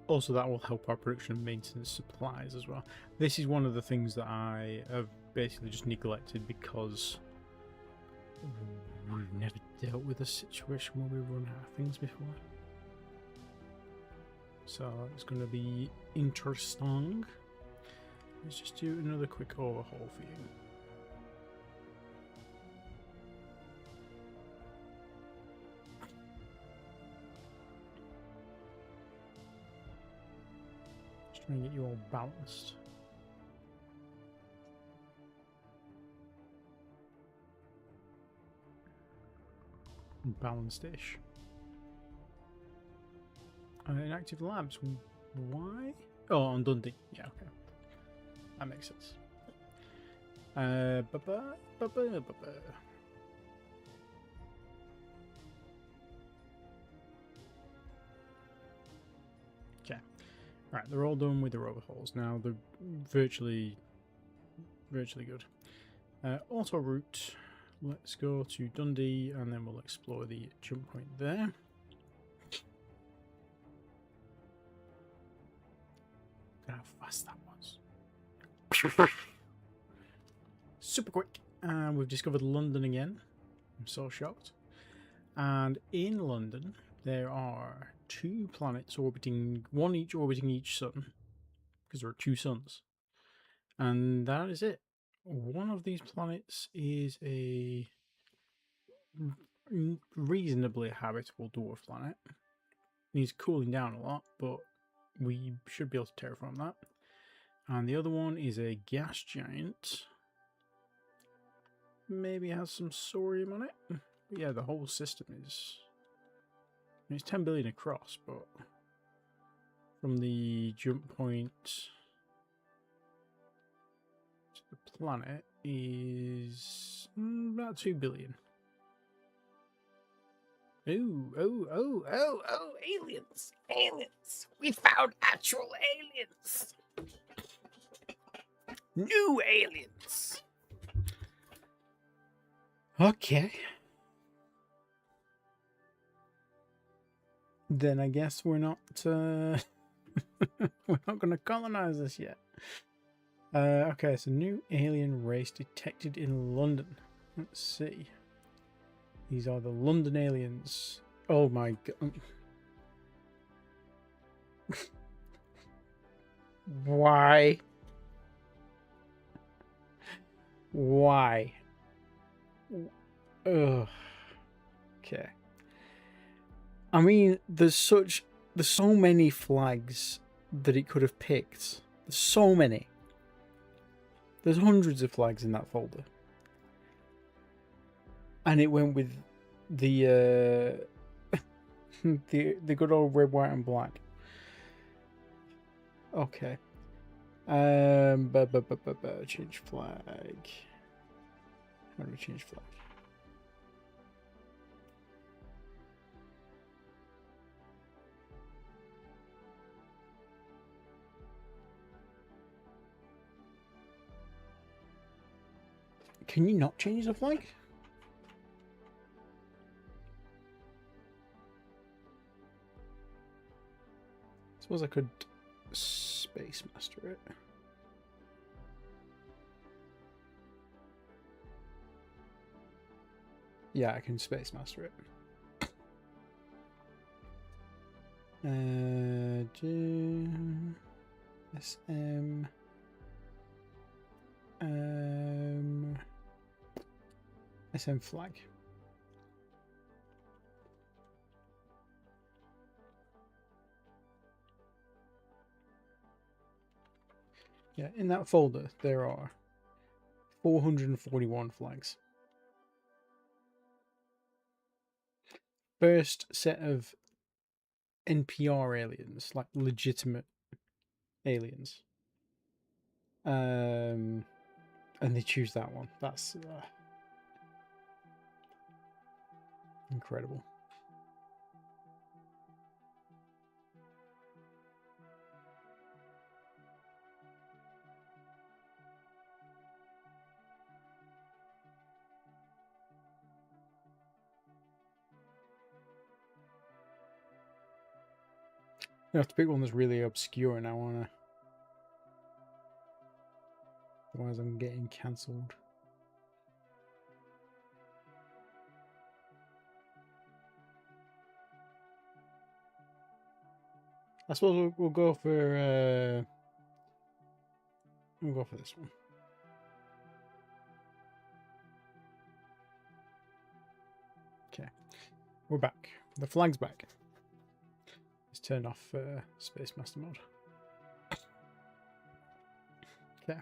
Also, that will help our production and maintenance supplies as well. This is one of the things that I have basically just neglected because we've never dealt with a situation where we run out of things before. So it's going to be interesting. Let's just do another quick overhaul for you. Try and get you all balanced. Balanced-ish. Inactive labs. Why? Oh, on Dundee. Yeah, okay. That makes sense. Okay. Right, they're all done with their overhauls. Now they're virtually good. Auto route. Let's go to Dundee and then we'll explore the jump point there. Look how fast that was. Super quick. And we've discovered London again. I'm so shocked. And in London, there are 2 planets orbiting, one each orbiting each sun, because there are 2 suns. And that is it. One of these planets is a reasonably habitable dwarf planet. He's cooling down a lot, but we should be able to terraform that. And the other one is a gas giant. Maybe has some sorium on it. But yeah, the whole system is... It's 10 billion across, but from the jump point to the planet is about 2 billion. Oh, aliens! Aliens! We found actual aliens! New aliens! Okay. Then I guess we're not we're not going to colonize this yet. Okay, so new alien race detected in London. Let's see. These are the London aliens. Oh my god. Why? Why? Ugh. Okay. I mean, there's so many flags that it could have picked. There's so many. There's hundreds of flags in that folder. And it went with the the good old red, white, and black. Okay. Change flag. How do we change flag? Can you not change the flag? Suppose I could Space Master it. Yeah, I can Space Master it. SM SM flag. Yeah, in that folder there are 441 flags. First set of NPR aliens, like legitimate aliens. And they choose that one. That's incredible. I have to pick one that's really obscure now, aren't I? Otherwise I'm getting cancelled. I suppose we'll go for this one. Okay, we're back. The flag's back. Let's turn off Space Master mode. Okay.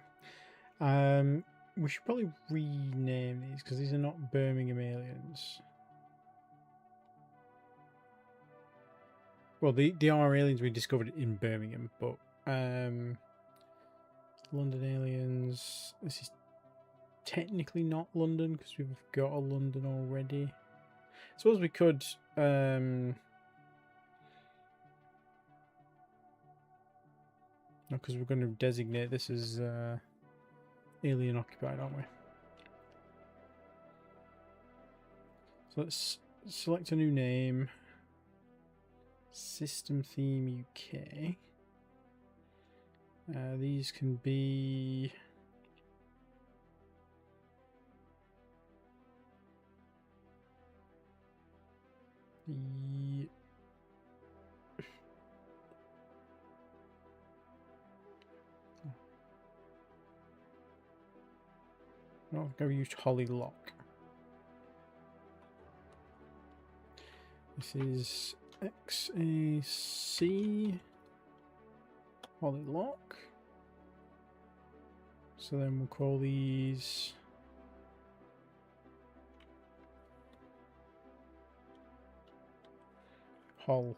We should probably rename these because these are not Birmingham aliens. Well, they are aliens we discovered in Birmingham, but London aliens. This is technically not London because we've got a London already. I suppose we could because we're going to designate this as alien occupied, aren't we? So let's select a new name. System theme UK. These can be the I'll go use Holly Lock. This is XAC Holly Lock. So then we'll call these Hull.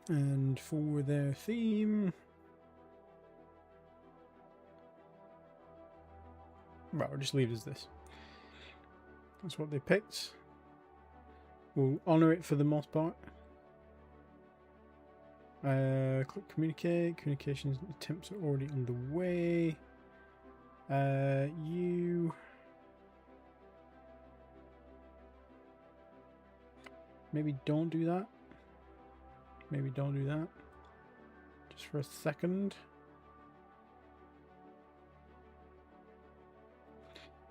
And for their theme, right, we'll just leave it as this. That's what they picked. We'll honour it for the most part. Click communicate. Communications attempts are already underway. You maybe don't do that. Maybe don't do that. Just for a second.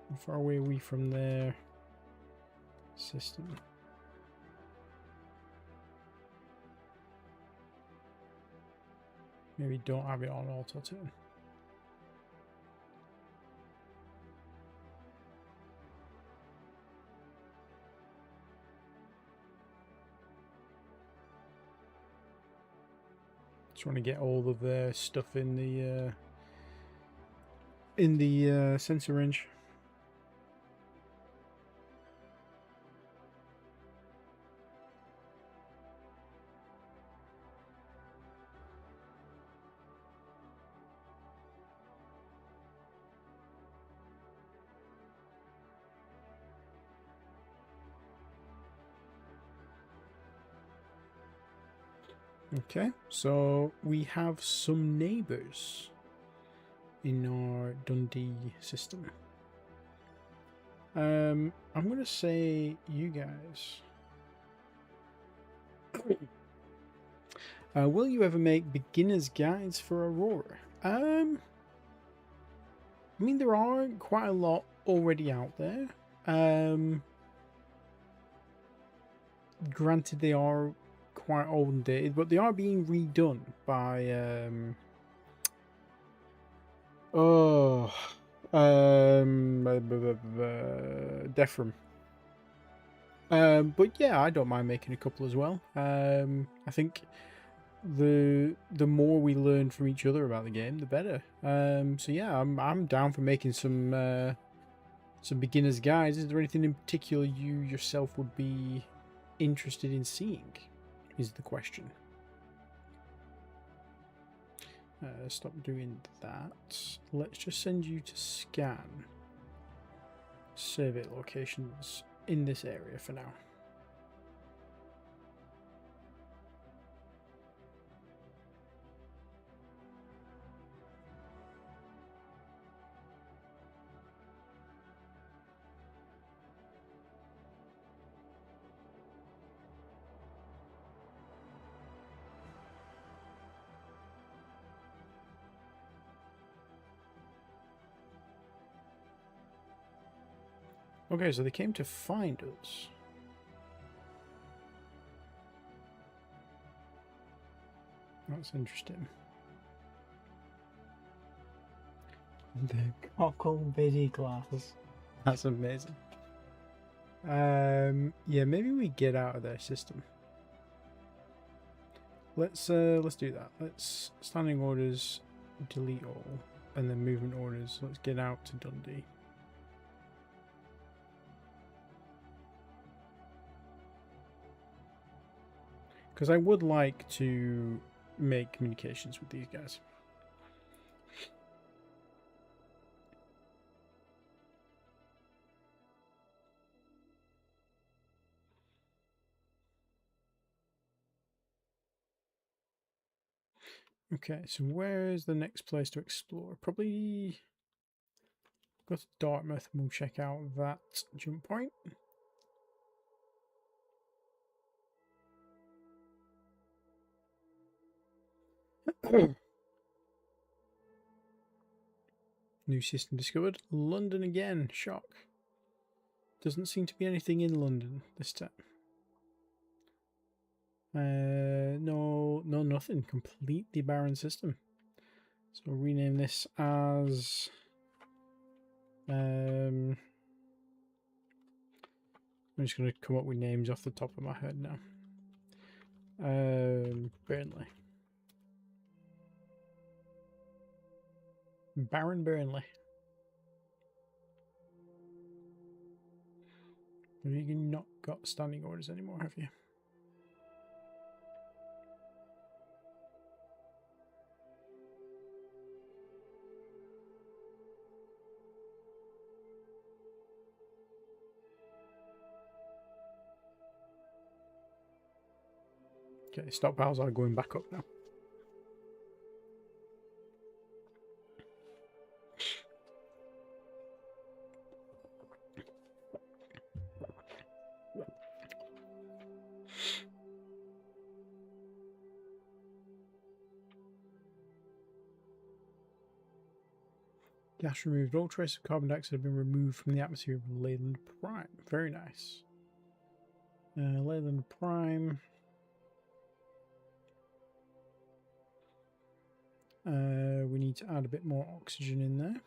How far away are we from their system? Maybe don't have it on auto turn. Trying to get all of their stuff in the sensor range. Okay, so we have some neighbours in our Dundee system. I'm gonna say you guys. Will you ever make beginner's guides for Aurora? I mean, there are quite a lot already out there. Granted, they are quite old and dated, but they are being redone by Defram. But yeah, I don't mind making a couple as well. I think the more we learn from each other about the game, the better. So yeah, I'm down for making some beginners guides. Is there anything in particular you yourself would be interested in seeing? Is the question. Stop doing that. Let's just send you to scan survey locations in this area for now. Okay, so they came to find us. That's interesting. The cockle biddy class. That's amazing. Yeah, maybe we get out of their system. Let's do that. Let's standing orders, delete all, and then movement orders. Let's get out to Dundee. Because I would like to make communications with these guys. Okay, so where's the next place to explore? Probably go to Dartmouth and we'll check out that jump point. New system discovered. London again. Shock. Doesn't seem to be anything in London this time. No, nothing. Completely barren system. So we'll rename this as I'm just going to come up with names off the top of my head now. Burnley. Baron Burnley. Have you not got standing orders anymore, have you? Okay, stockpiles are going back up now. Gas removed. All traces of carbon dioxide have been removed from the atmosphere of Leyland Prime. Very nice. Leyland Prime. We need to add a bit more oxygen in there.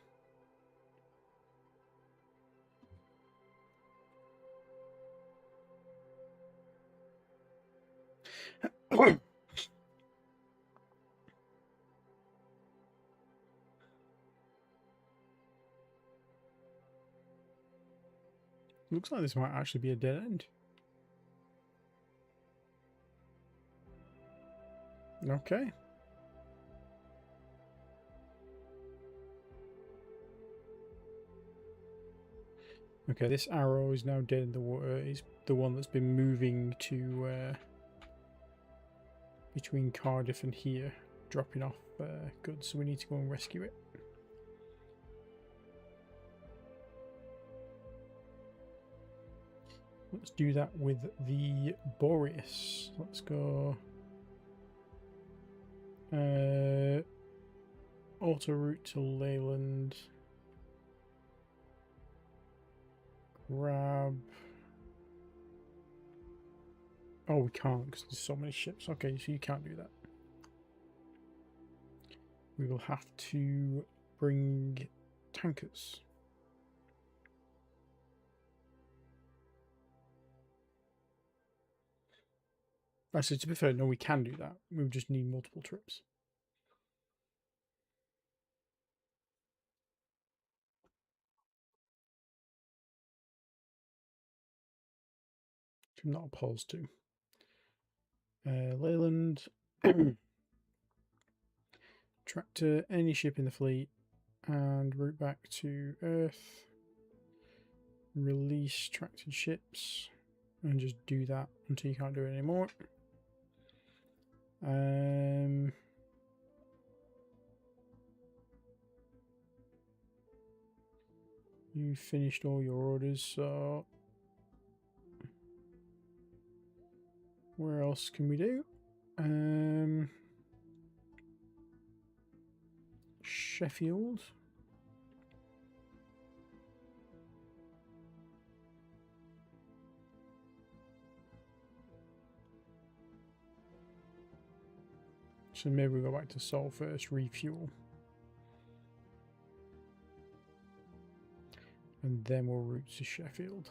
Looks like this might actually be a dead end. Okay. Okay, this arrow is now dead in the water. Is the one that's been moving to between Cardiff and here, dropping off goods, so we need to go and rescue it. Let's do that with the Boreas. Let's go auto route to Leyland. Grab. Oh, we can't because there's so many ships. Okay, so you can't do that. We will have to bring tankers. Actually, to be fair, no, we can do that. We just need multiple trips. Which I'm not opposed to. Leyland. Tractor any ship in the fleet and route back to Earth. Release tracted ships and just do that until you can't do it anymore. You finished all your orders, so where else can we do? Sheffield. So maybe we go back to Seoul first, refuel. And then we'll route to Sheffield.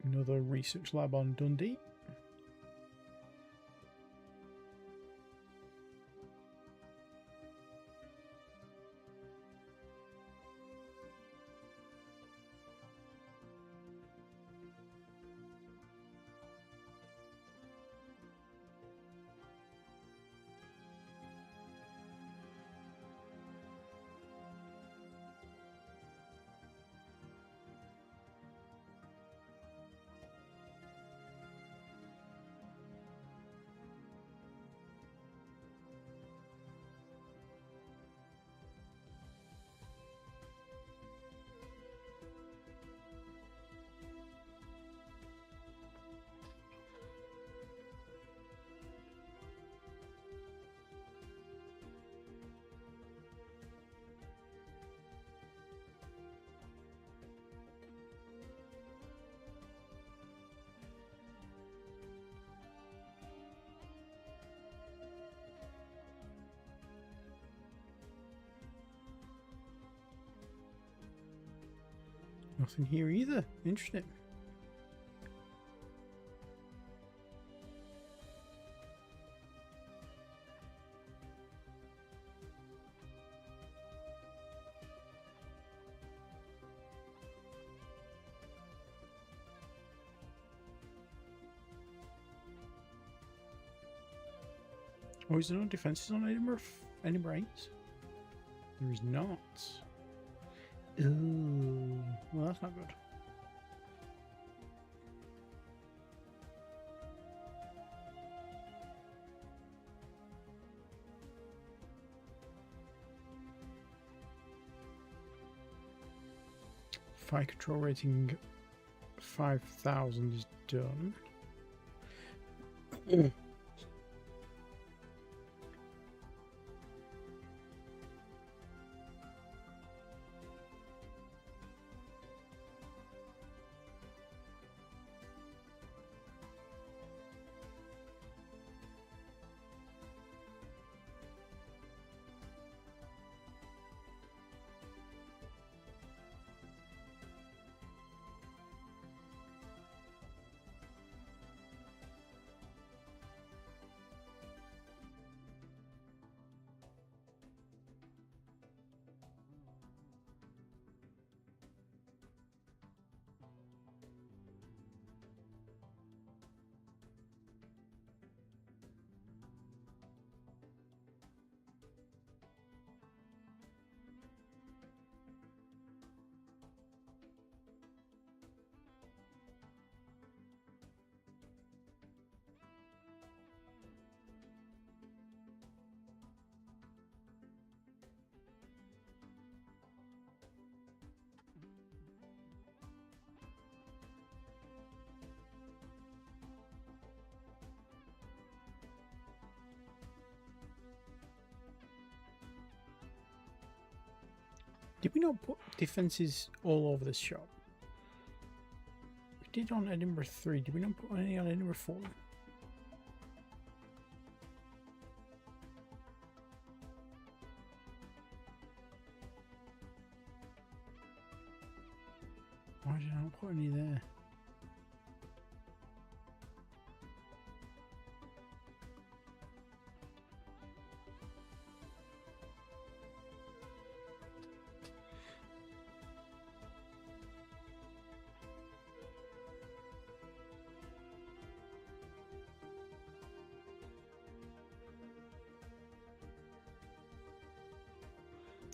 Another research lab on Dundee. Nothing here either. Interesting. Oh, is there no defences on Edinburgh? Edinburgh 8? There is not. Ooh, well, that's not good. Fire control rating 5,000 is done. Did we not put defences all over this shop? We did on Edinburgh 3. Did we not put any on Edinburgh 4? Why did I not put any there?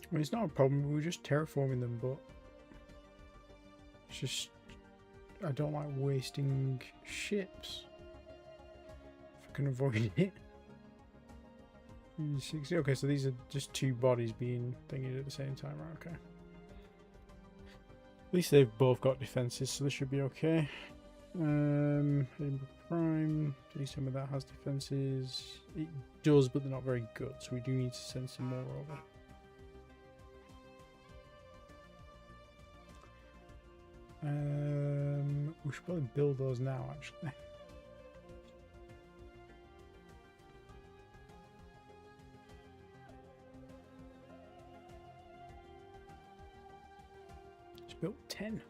I mean, it's not a problem. We were just terraforming them, but it's just I don't like wasting ships. If I can avoid it. 60. Okay, so these are just two bodies being thingied at the same time, right? Okay. At least they've both got defenses, so this should be okay. Edinburgh Prime. Please tell me that has defenses. It does, but they're not very good, so we do need to send some more over. We should probably build those now, actually. Just built 10.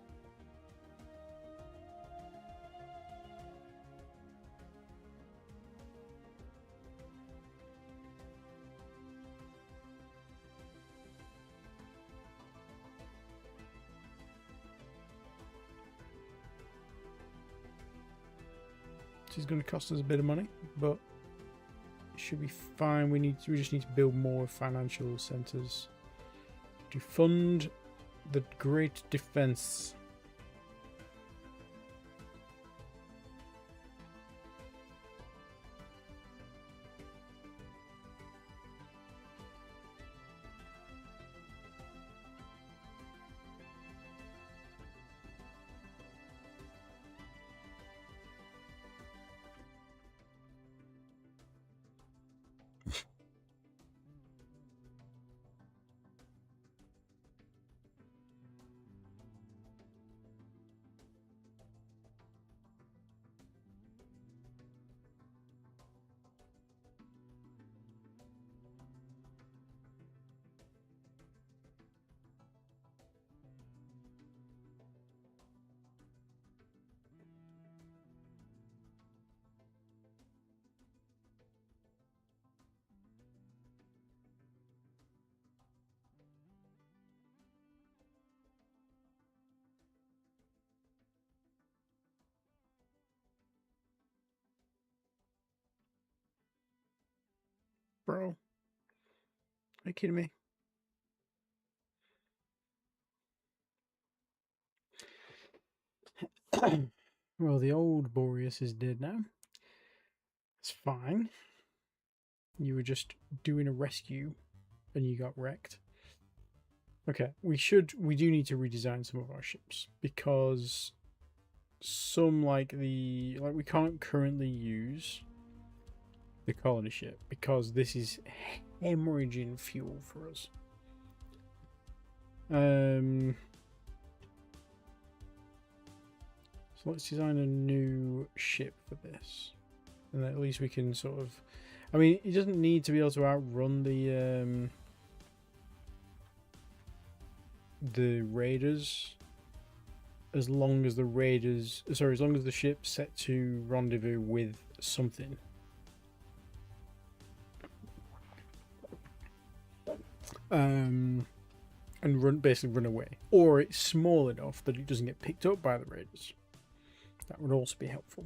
This is going to cost us a bit of money, but it should be fine. We just need to build more financial centers to fund the great defense. Bro, are you kidding me? Well, the old Boreas is dead now. It's fine. You were just doing a rescue and you got wrecked. Okay, we do need to redesign some of our ships because some we can't currently use the colony ship because this is hemorrhaging fuel for us. So let's design a new ship for this, and then at least we can sort of. I mean, it doesn't need to be able to outrun the raiders, as long as the ship's set to rendezvous with something. And basically run away, or it's small enough that it doesn't get picked up by the raiders. That would also be helpful.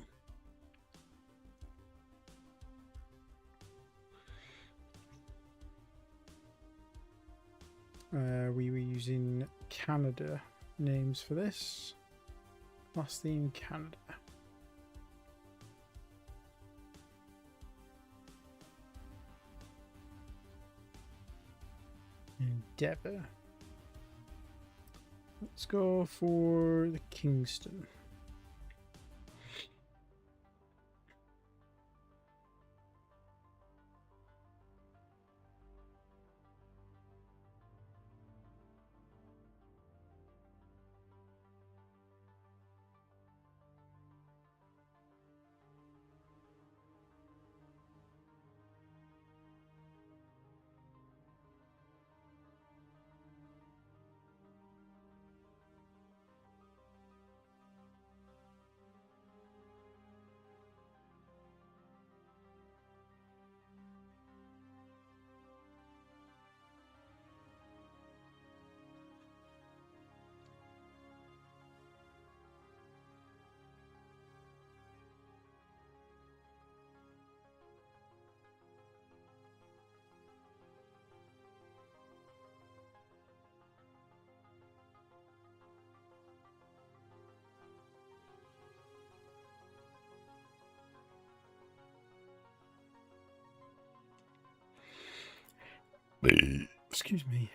We were using Canada names for this. Last theme Canada. Endeavour. Let's go for the Kingston. Excuse me.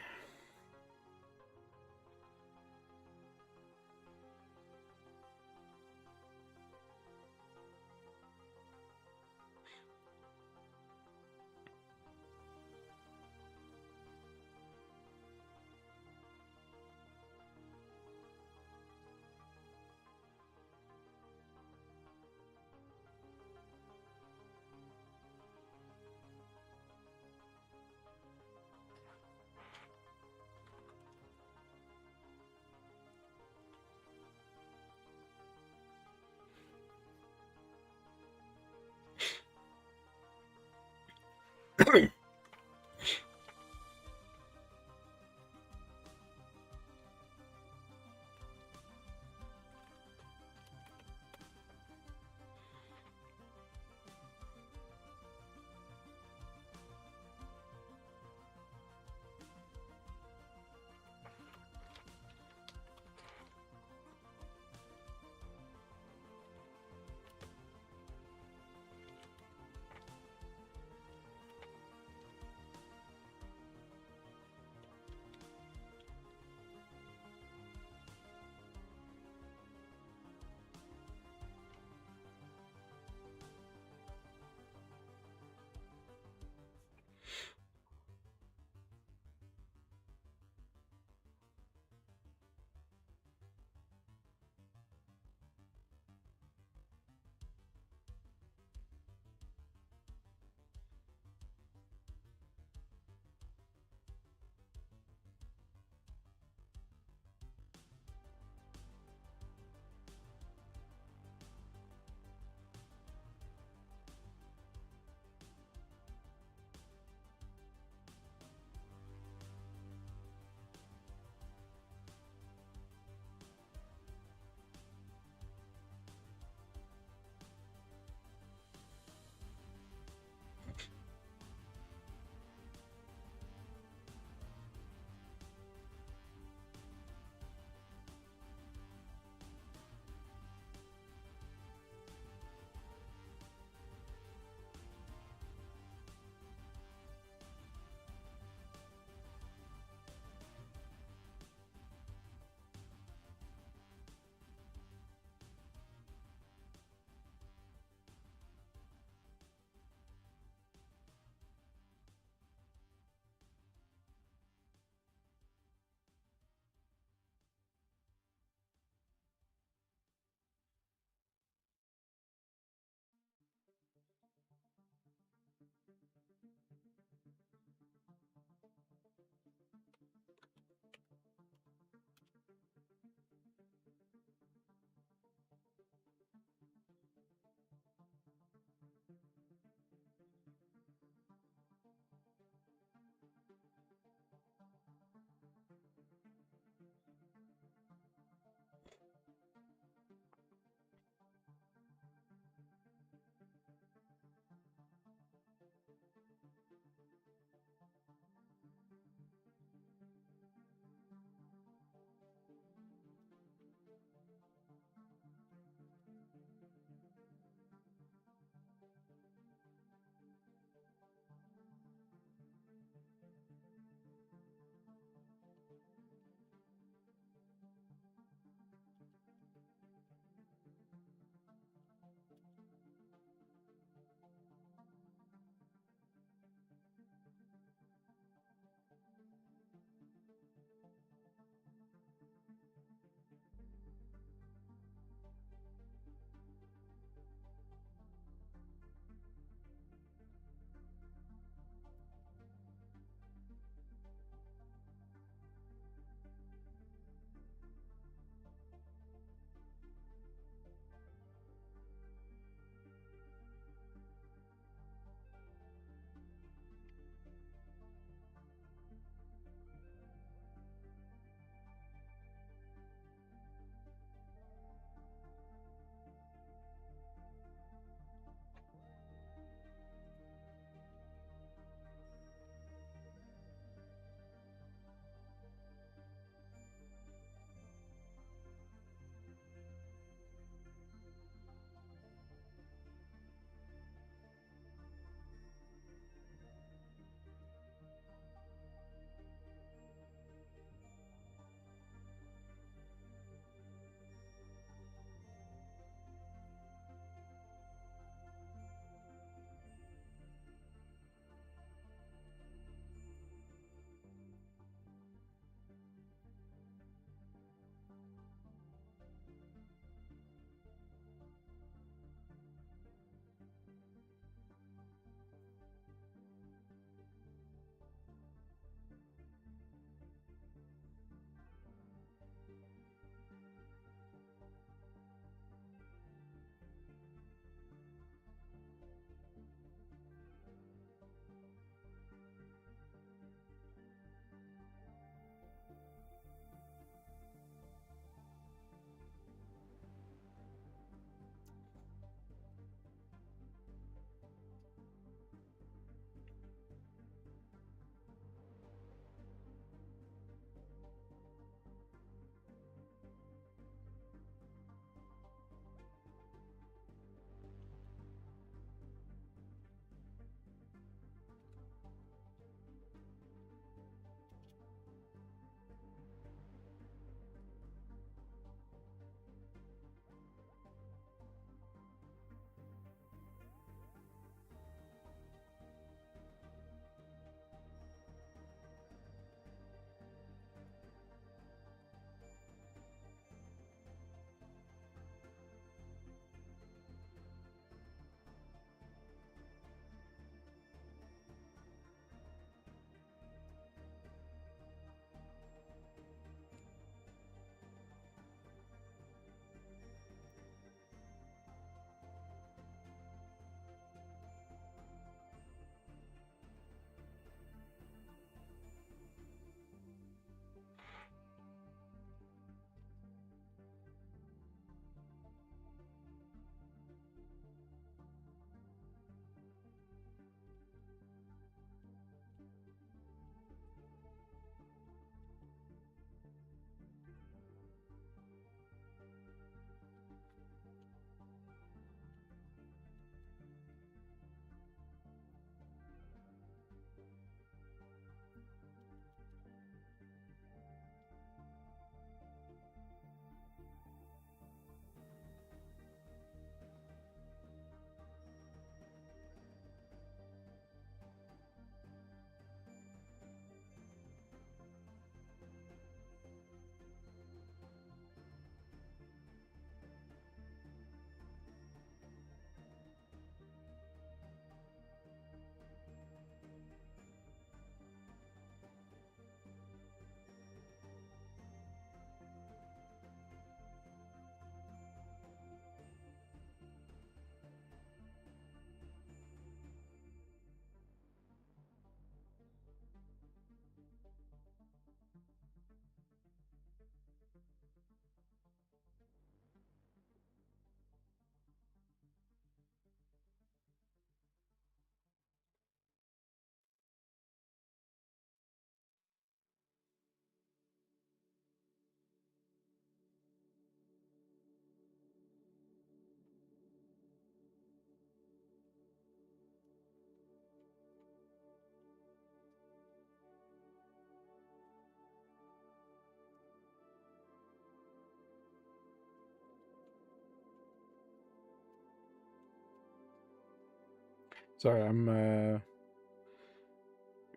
Sorry, I'm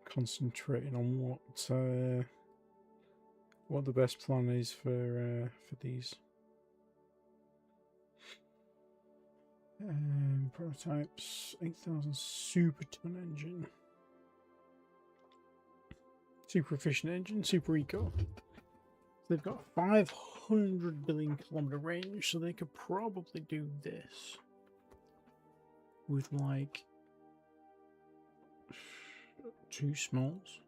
concentrating on what the best plan is for these. Prototypes, 8,000 super ton engine, super efficient engine, super eco. They've got 500 billion kilometer range, so they could probably do this with like 2 smalls.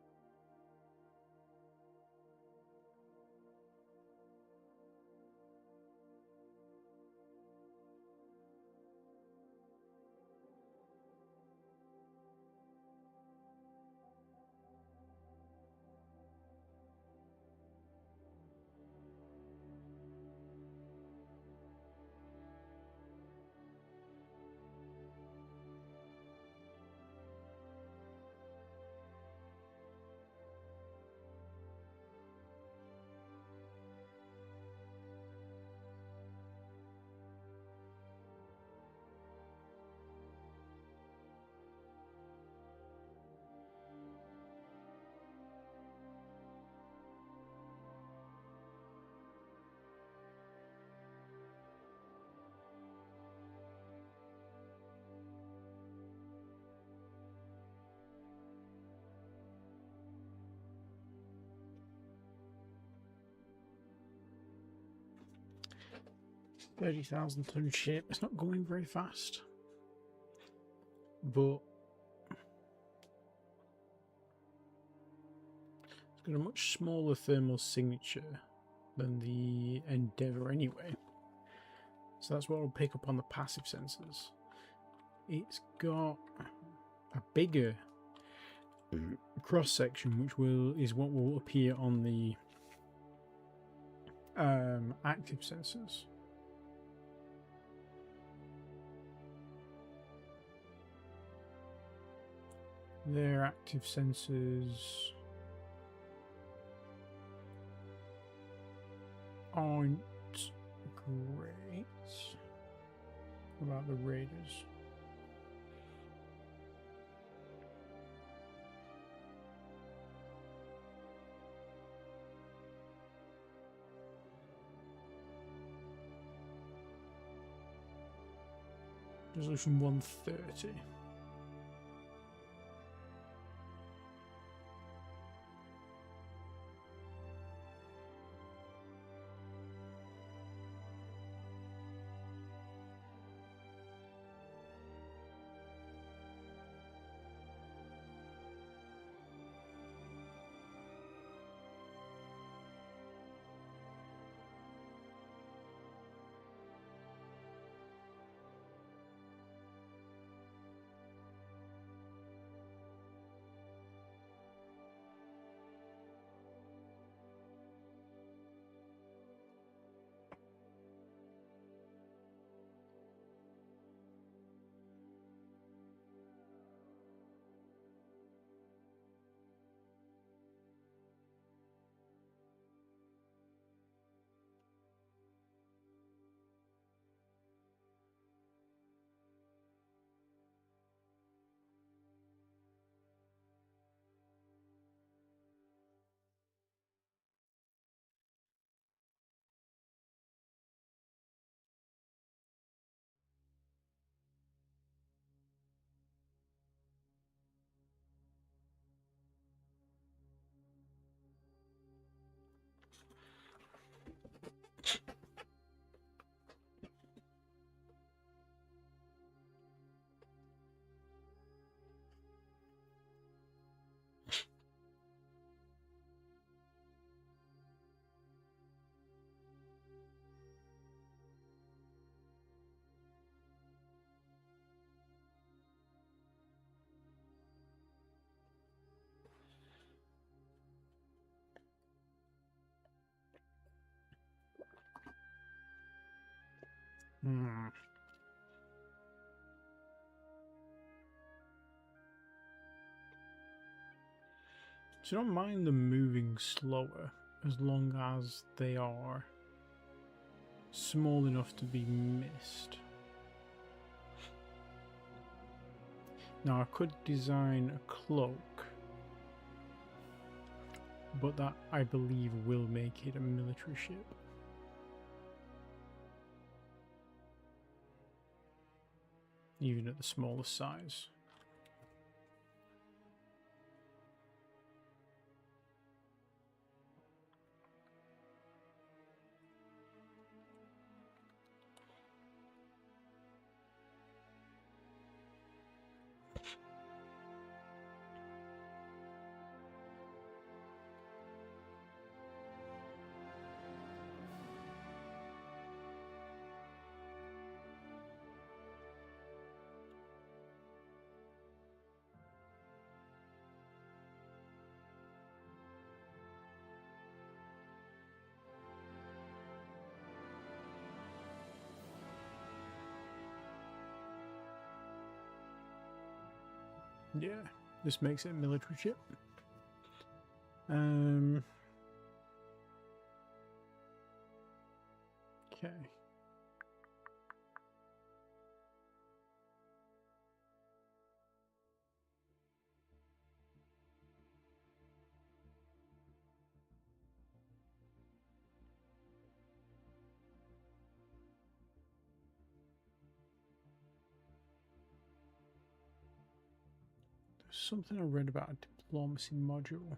$30,000 ship. It's not going very fast, but it's got a much smaller thermal signature than the Endeavour anyway. So that's what will pick up on the passive sensors. It's got a bigger cross section, which is what will appear on the active sensors. Their active sensors aren't great. What about the Raiders? Resolution 130. So I don't mind them moving slower as long as they are small enough to be missed. Now I could design a cloak, but that I believe will make it a military ship. Even at the smallest size. Yeah, this makes it a military ship. Okay. There's something I read about a diplomacy module.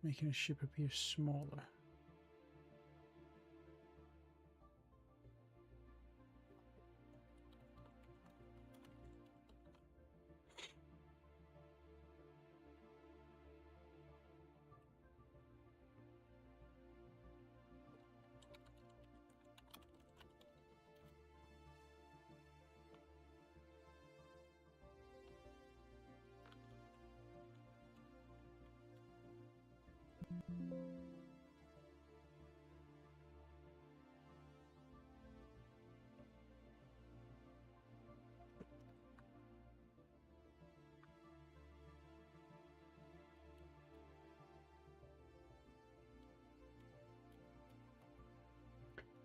Making a ship appear smaller.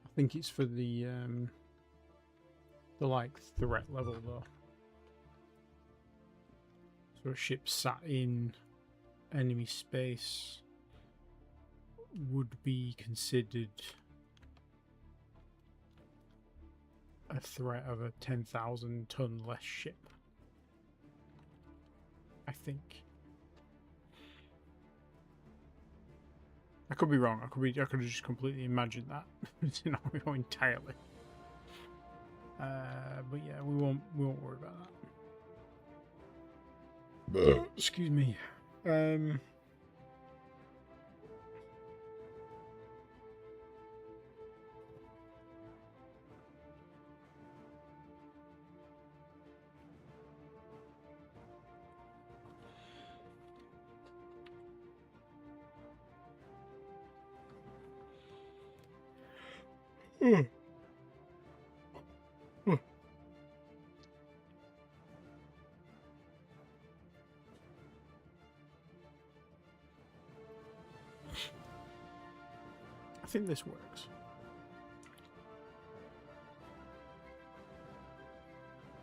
I think it's for the like threat level though. So a ship sat in enemy space would be considered a threat of a 10,000 ton less ship. I think. I could be wrong. I could have just completely imagined that scenario entirely. But yeah, we won't worry about that. Excuse me. I think this works.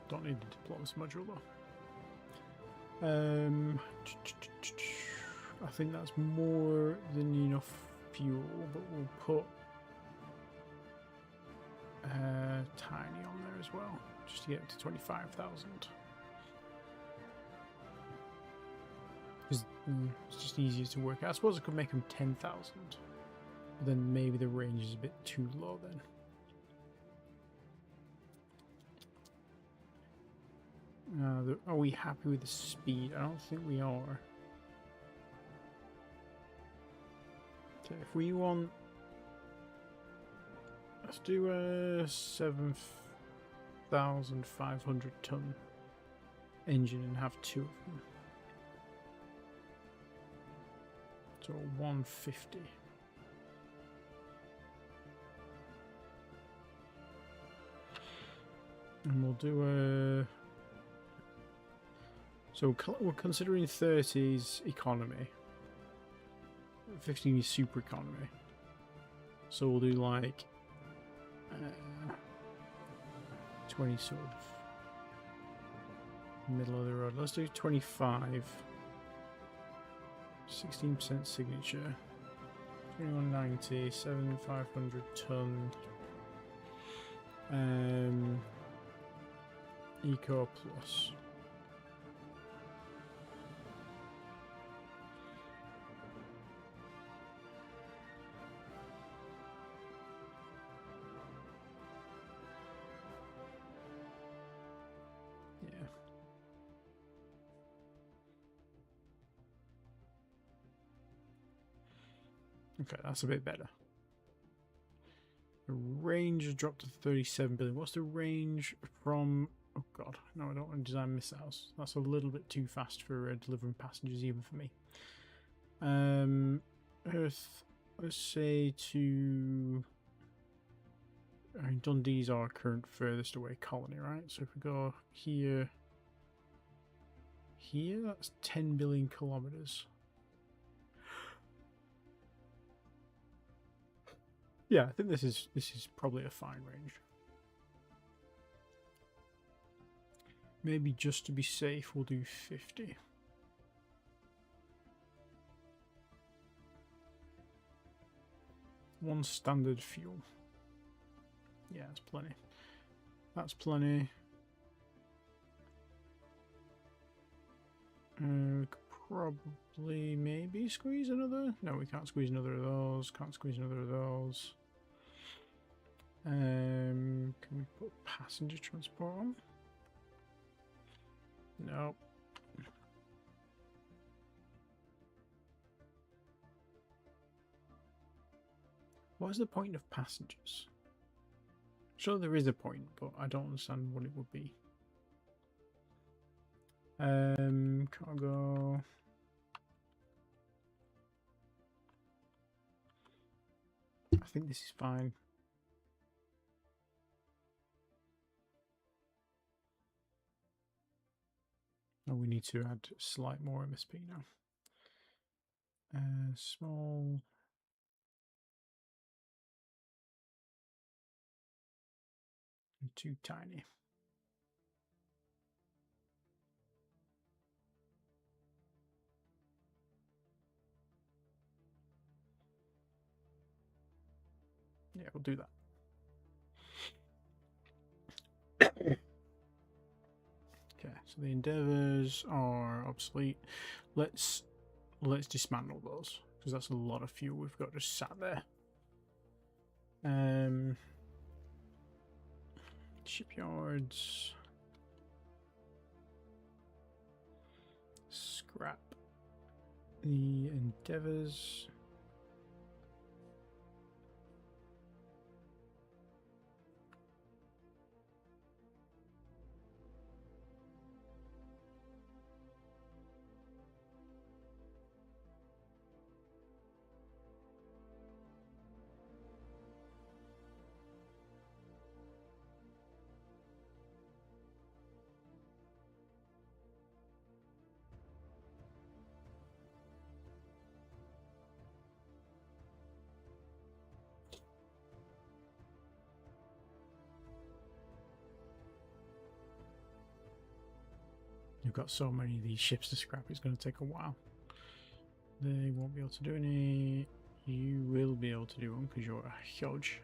Don't need the diplomacy module though. I think that's more than enough fuel, but we'll put tiny on there as well, just to get it to 25,000. Because it's just easier to work out. I suppose I could make them 10,000, but then maybe the range is a bit too low then. Are we happy with the speed? I don't think we are. Okay, if we want, let's do a 7,500 ton engine and have two of them. So 150. And we'll do a... So we're considering 30's economy. 15 is super economy. So we'll do like 20 sort of Middle of the road. Let's do 25. 16% signature. 2190, 7,500 ton. Eco Plus. Yeah. Okay, that's a bit better. The range has dropped to 37 billion. What's the range from... Oh god, no, I don't want to design missiles. That's a little bit too fast for delivering passengers, even for me. Earth, let's say to... I mean, Dundee's our current furthest away colony, right? So if we go here... Here, that's 10 billion kilometers. Yeah, I think this is probably a fine range. Maybe just to be safe, we'll do 50. One standard fuel. Yeah, that's plenty. That's plenty. We could probably maybe squeeze another. No, we can't squeeze another of those. Can't squeeze another of those. Can we put passenger transport on? No. What is the point of passengers? Sure, there is a point, but I don't understand what it would be. Cargo. I think this is fine. Oh, we need to add slight more MSP now. Small. And too tiny. Yeah, we'll do that. Okay, so the endeavors are obsolete. Let's dismantle those, because that's a lot of fuel we've got just sat there. Shipyards. Scrap the endeavors. You've got so many of these ships to scrap, it's going to take a while. They won't be able to do any. You will be able to do one because you're a huge.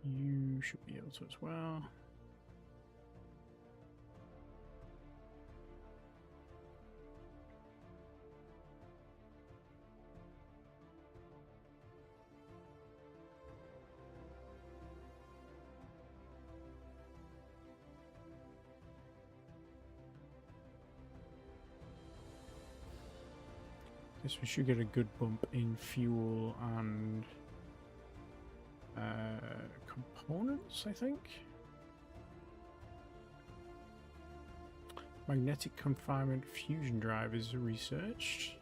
You should be able to as well. Guess we should get a good bump in fuel and components, I think. Magnetic confinement fusion drive is researched.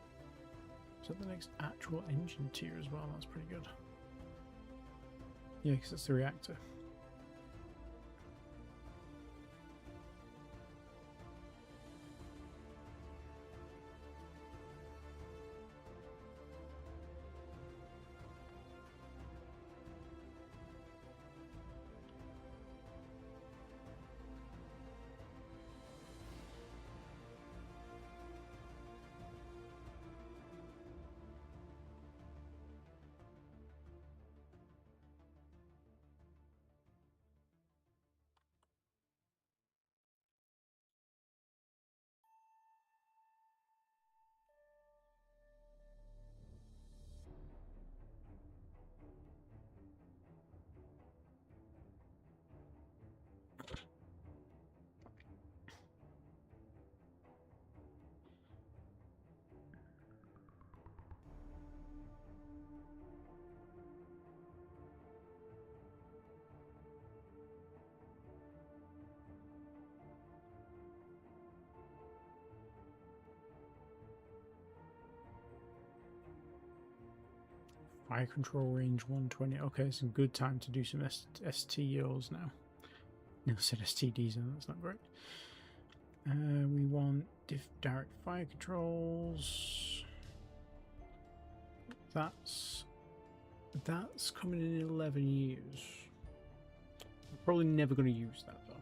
Is that the next actual engine tier as well? That's pretty good. Yeah, because that's the reactor. Fire control range 120. Okay, it's a good time to do some STOs now. No, I said STDs, and that's not great. We want direct fire controls. That's coming in 11 years. I'm probably never going to use that though.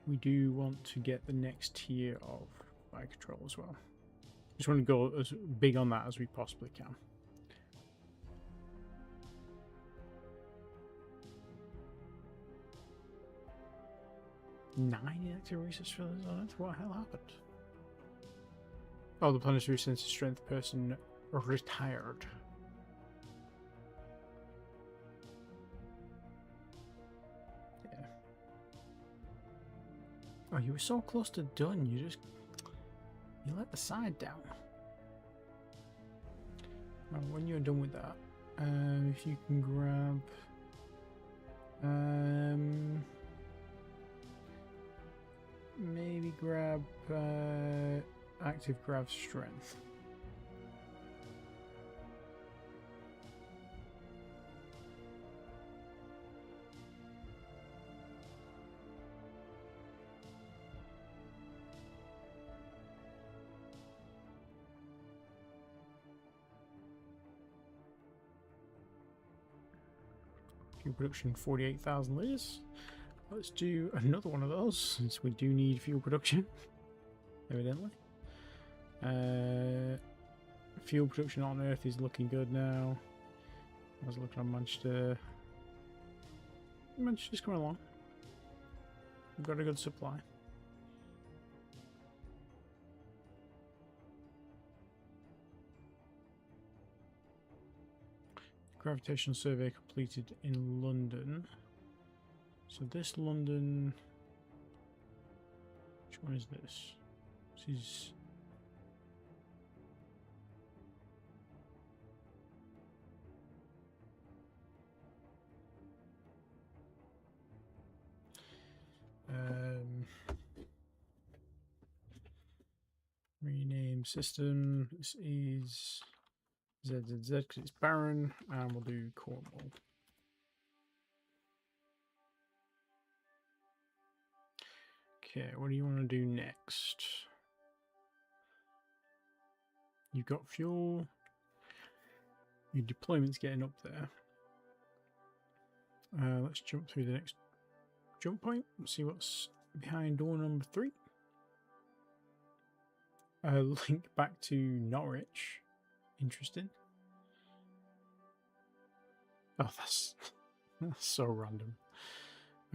We do want to get the next tier of fire control as well. Just want to go as big on that as we possibly can. Nine inactive research failures on Earth? What the hell happened? Oh, the planetary sense of strength person retired. Yeah. Oh, you were so close to done. You let the side down. Well, when you're done with that, if you can grab, maybe grab active grav strength. Fuel production 48,000 litres. Let's do another one of those since we do need fuel production, evidently. Fuel production on Earth is looking good now. I was looking on Manchester. Manchester's coming along. We've got a good supply. Gravitational survey completed in London. So this London, which one is this? This is rename system. This is ZZZ because it's barren, and we'll do Cornwall. Okay, what do you want to do next? You've got fuel. Your deployment's getting up there. Let's jump through the next jump point and see what's behind door number 3. Link back to Norwich. Interesting. Oh, that's so random.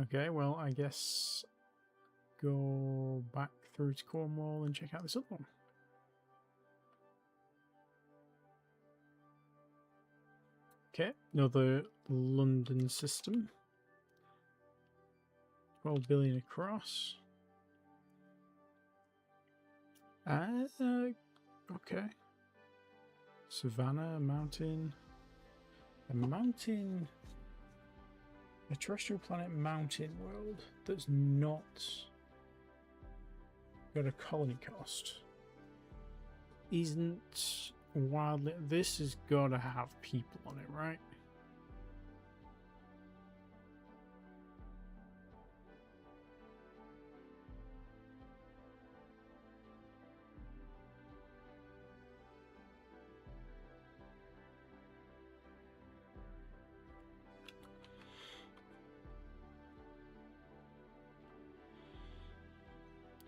Okay, well, I guess go back through to Cornwall and check out this other one. Okay, another London system. 12 billion across. Okay. Savannah, mountain. A terrestrial planet mountain world that's not got a colony cost. Isn't wildly. This has got to have people on it, right?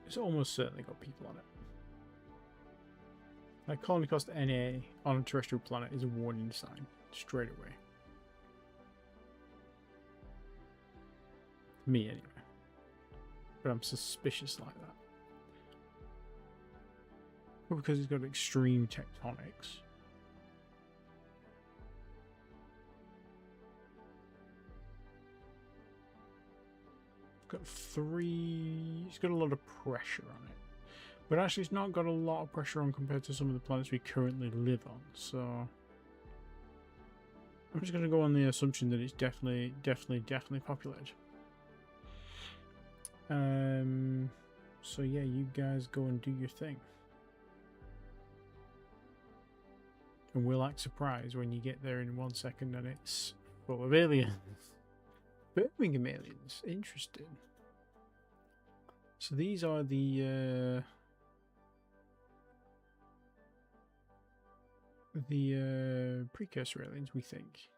It's almost certainly got people on it. Like, colony cost NA on a terrestrial planet is a warning sign, straight away. Me, anyway. But I'm suspicious like that. Well, because it's got extreme tectonics. Got 3. It's got a lot of pressure on it, but actually it's not got a lot of pressure on compared to some of the planets we currently live on. So I'm just going to go on the assumption that it's definitely populated. So yeah, you guys go and do your thing. And we'll act surprised when you get there in 1 second and it's full of aliens. Birmingham aliens. Interesting. So these are the precursor aliens, we think.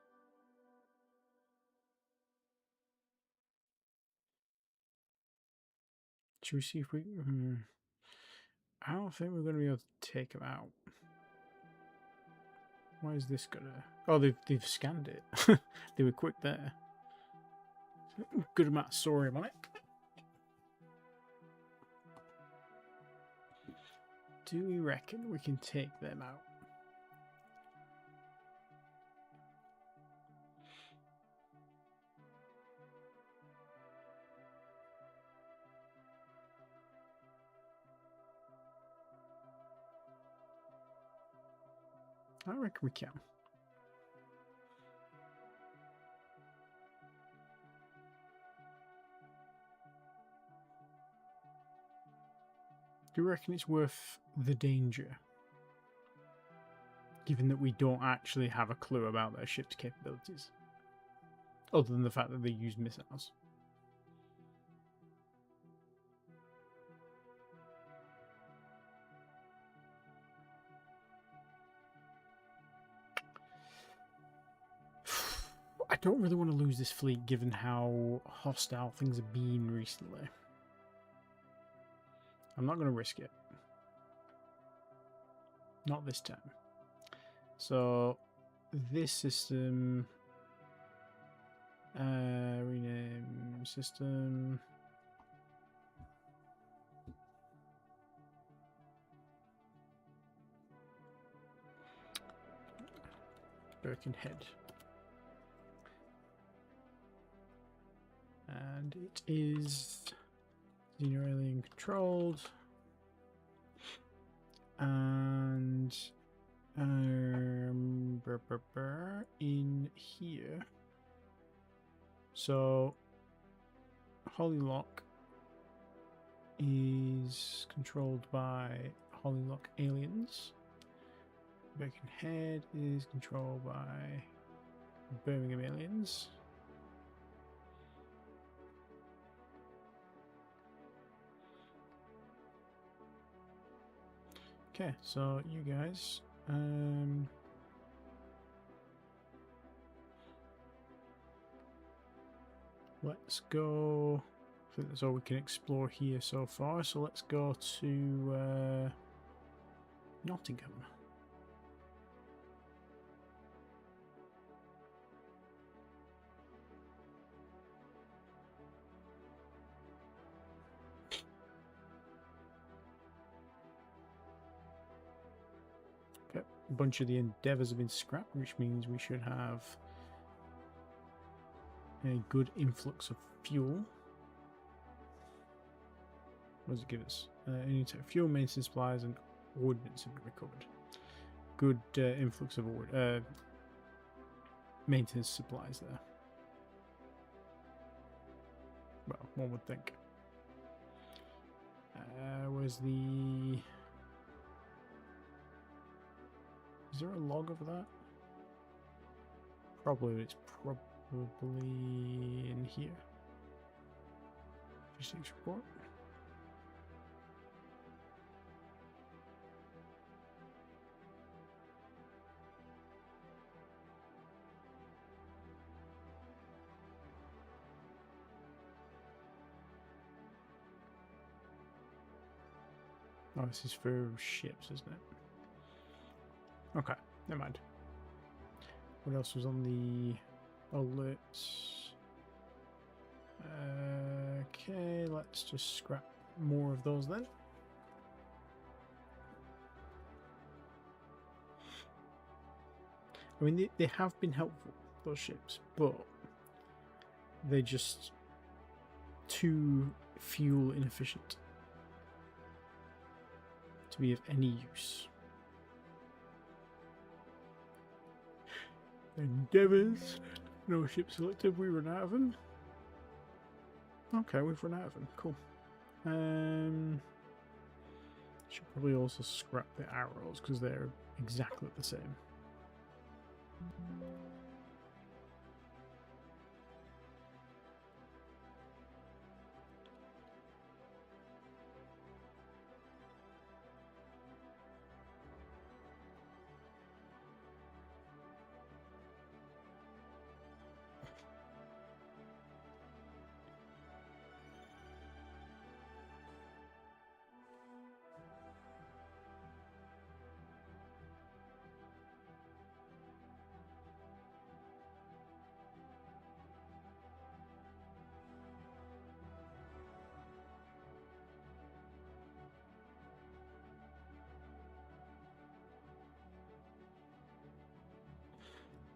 Should we see if we... I don't think we're going to be able to take them out. Why is this gonna... Oh, they've scanned it. They were quick there. Good amount of thorium on it. Do we reckon we can take them out? I reckon we can. Do you reckon it's worth the danger? Given that we don't actually have a clue about their ship's capabilities. Other than the fact that they use missiles. I don't really want to lose this fleet given how hostile things have been recently. I'm not going to risk it. Not this time. So, this system... rename system... Birkenhead. And it is Xeno alien controlled. And in here. So Holylock is controlled by Holylock aliens. Birkenhead is controlled by Birmingham aliens. Okay, so you guys, let's go. I think that's all we can explore here so far. So let's go to Nottingham. Okay, a bunch of the endeavours have been scrapped, which means we should have a good influx of fuel. What does it give us? Fuel, maintenance supplies, and ordnance have been recovered. Good influx of maintenance supplies there. Well, one would think. Where's the... Is there a log of that? Probably, it's probably in here. Logistics report. Oh, this is for ships, isn't it? Okay, never mind. What else was on the alerts? Okay, let's just scrap more of those then. I mean, they have been helpful, those ships, but they're just too fuel inefficient to be of any use. Endeavours, no ship selected, we run out of them. Okay, we've run out of them. Cool. Should probably also scrap the arrows because they're exactly the same.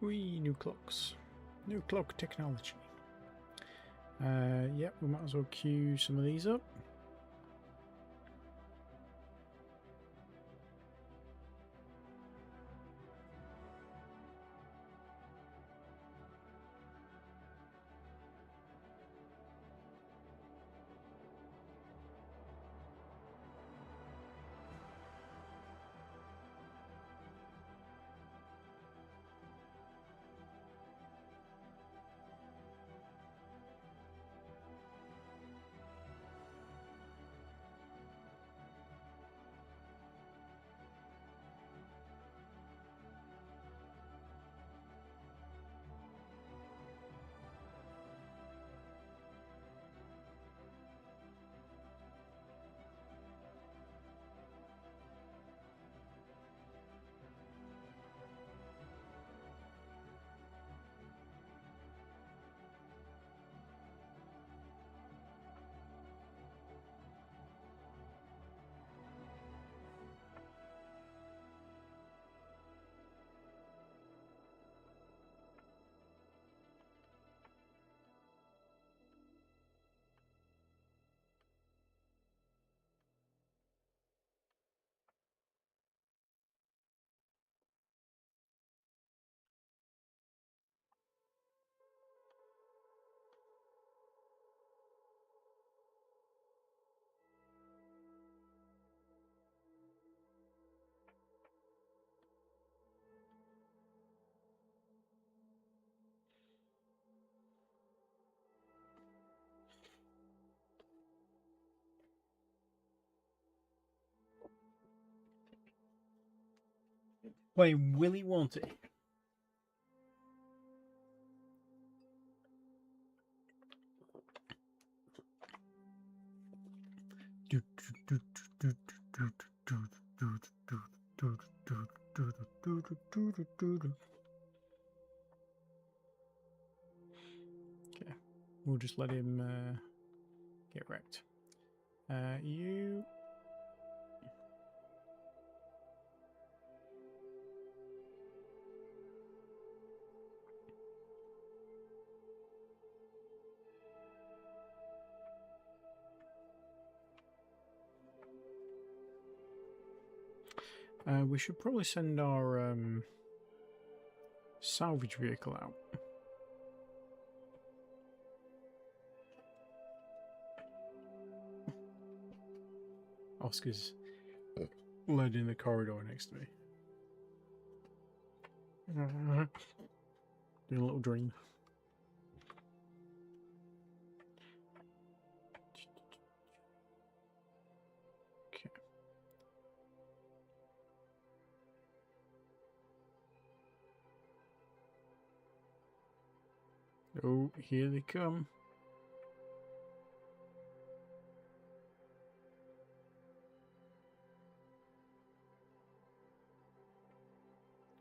Wee, new clocks. New clock technology. Yep, we might as well queue some of these up. Play Willy Wonka. Okay, we'll just let him get wrecked. You. We should probably send our salvage vehicle out. Oscar's led in the corridor next to me. Doing a little dream. Okay. Oh, here they come.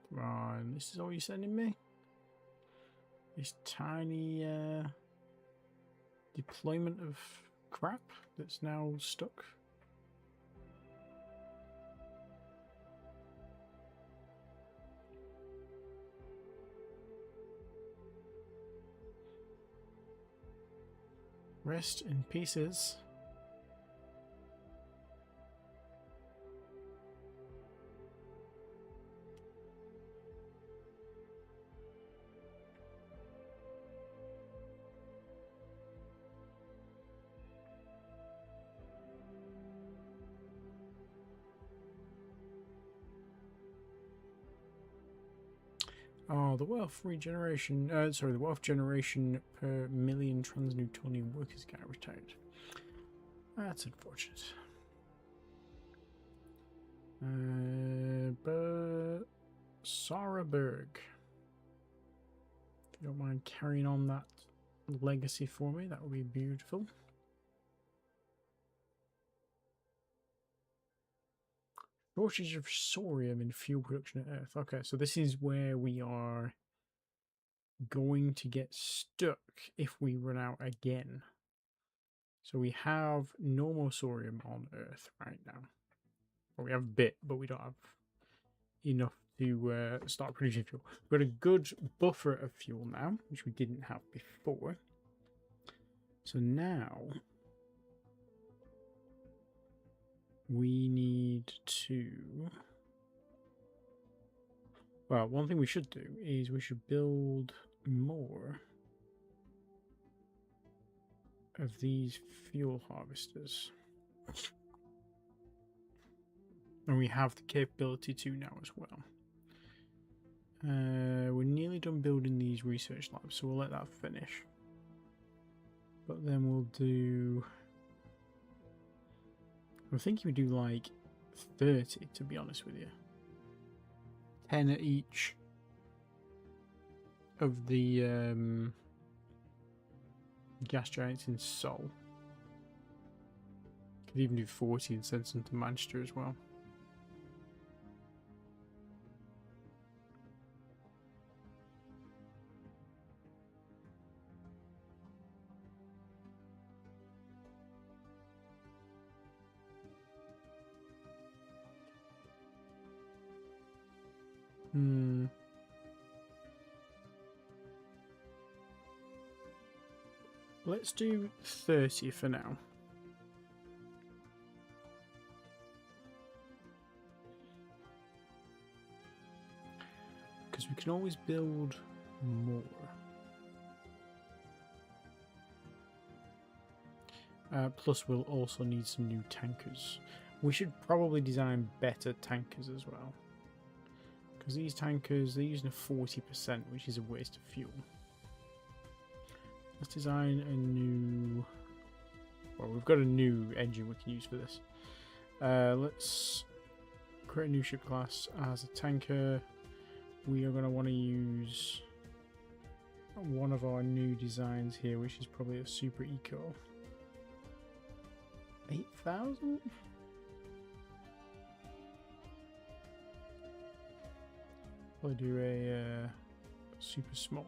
Come on, this is all you're sending me? This tiny deployment of crap that's now stuck? Rest in pieces. Oh, the wealth regeneration. Sorry, the wealth generation per million trans-Newtonian workers get retired. That's unfortunate. But Sarah Berg, if you don't mind carrying on that legacy for me, that would be beautiful. Shortage of thorium in fuel production at Earth. Okay, so this is where we are going to get stuck if we run out again. So we have normal thorium on Earth right now. Well, we have a bit, but we don't have enough to start producing fuel. We've got a good buffer of fuel now, which we didn't have before. So now we need to... Well, one thing we should do is we should build more of these fuel harvesters. And we have the capability to now as well. We're nearly done building these research labs, so we'll let that finish. But then we'll do... I'm thinking we do like 30, to be honest with you. 10 at each of the gas giants in Seoul. Could even do 40 and send some to Manchester as well. Let's do 30 for now. Because we can always build more. Plus we'll also need some new tankers. We should probably design better tankers as well. Because these tankers, they're using a 40%, which is a waste of fuel. Let's design a new... Well, we've got a new engine we can use for this. Let's create a new ship class as a tanker. We are going to want to use one of our new designs here, which is probably a super eco. 8,000? I'll do a super small.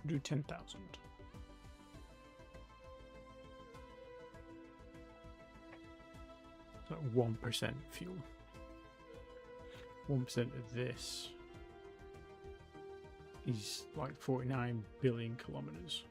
Do 10,000. So 1% fuel. 1% of this is like 49 billion kilometers.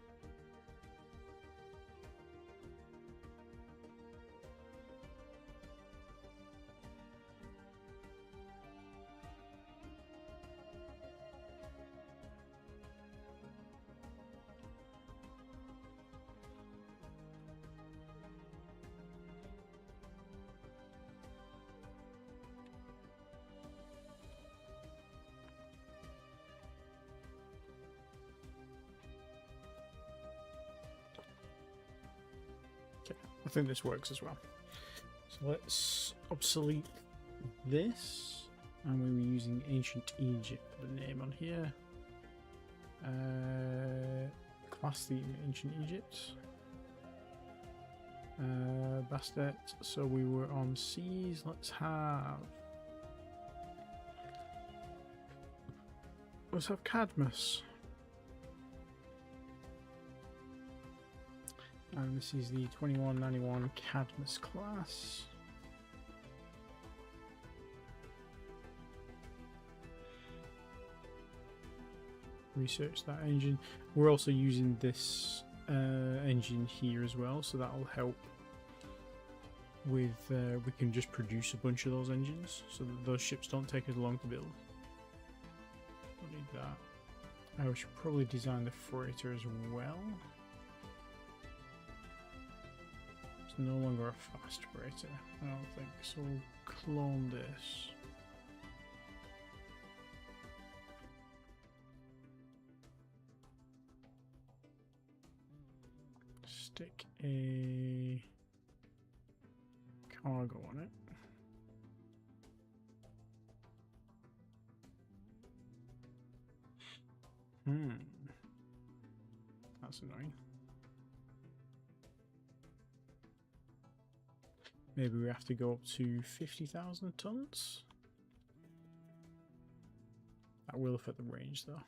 I think this works as well. So let's obsolete this, and we were using Ancient Egypt for the name on here. Class theme Ancient Egypt. Bastet. So we were on C's. Let's have Cadmus. And this is the 2191 Cadmus class. Research that engine. We're also using this engine here as well, so that'll help with we can just produce a bunch of those engines so that those ships don't take as long to build. Don't need that. I should probably design the freighter as well. It's no longer a fast freighter, I don't think, so we'll clone this. Stick a cargo on it. That's annoying. Maybe we have to go up to 50,000 tons. That will fit the range though.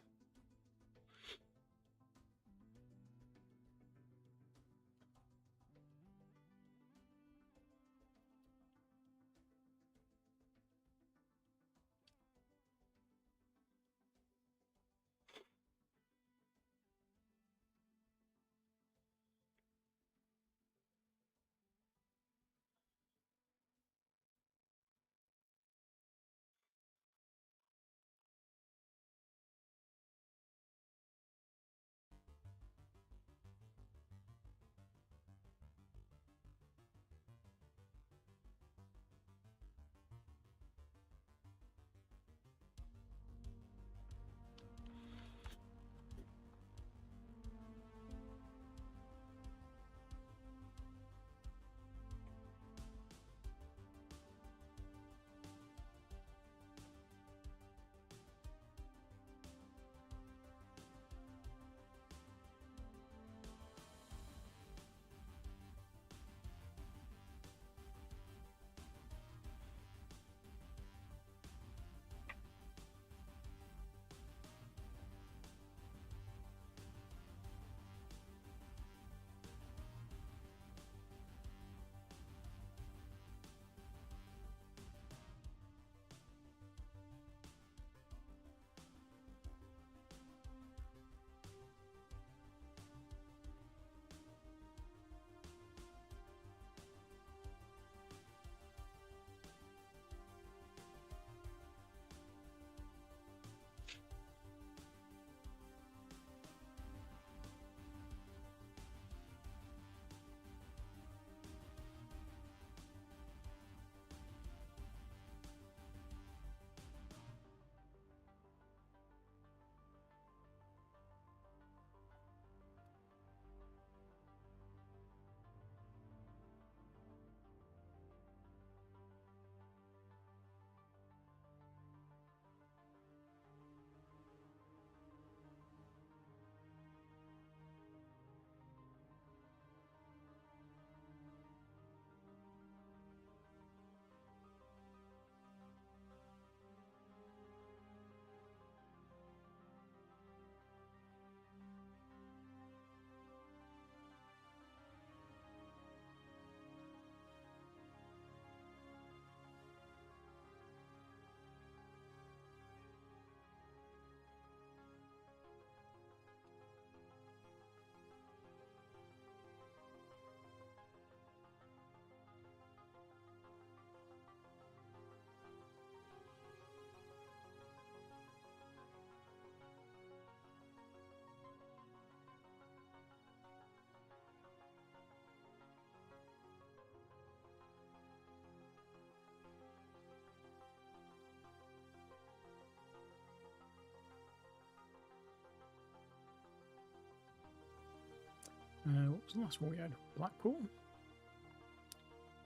What was the last one we had? Blackpool.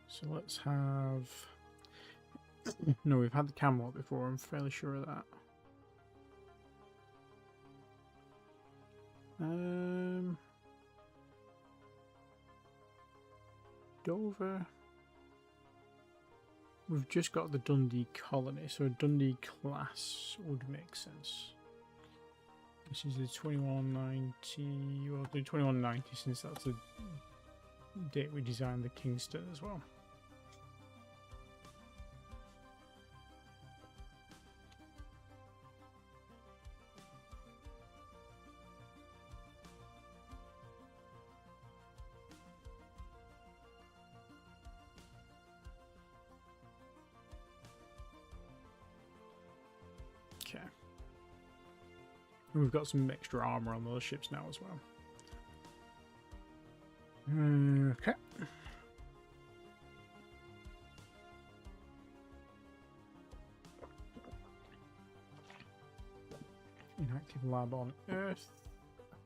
So let's have. No, we've had the Camelot before. I'm fairly sure of that. Dover. We've just got the Dundee colony, so a Dundee class would make sense. This is the 2190, well, the 2190 since that's the date we designed the Kingston as well. Okay. And we've got some extra armor on those ships now as well. Okay. Inactive lab on Earth.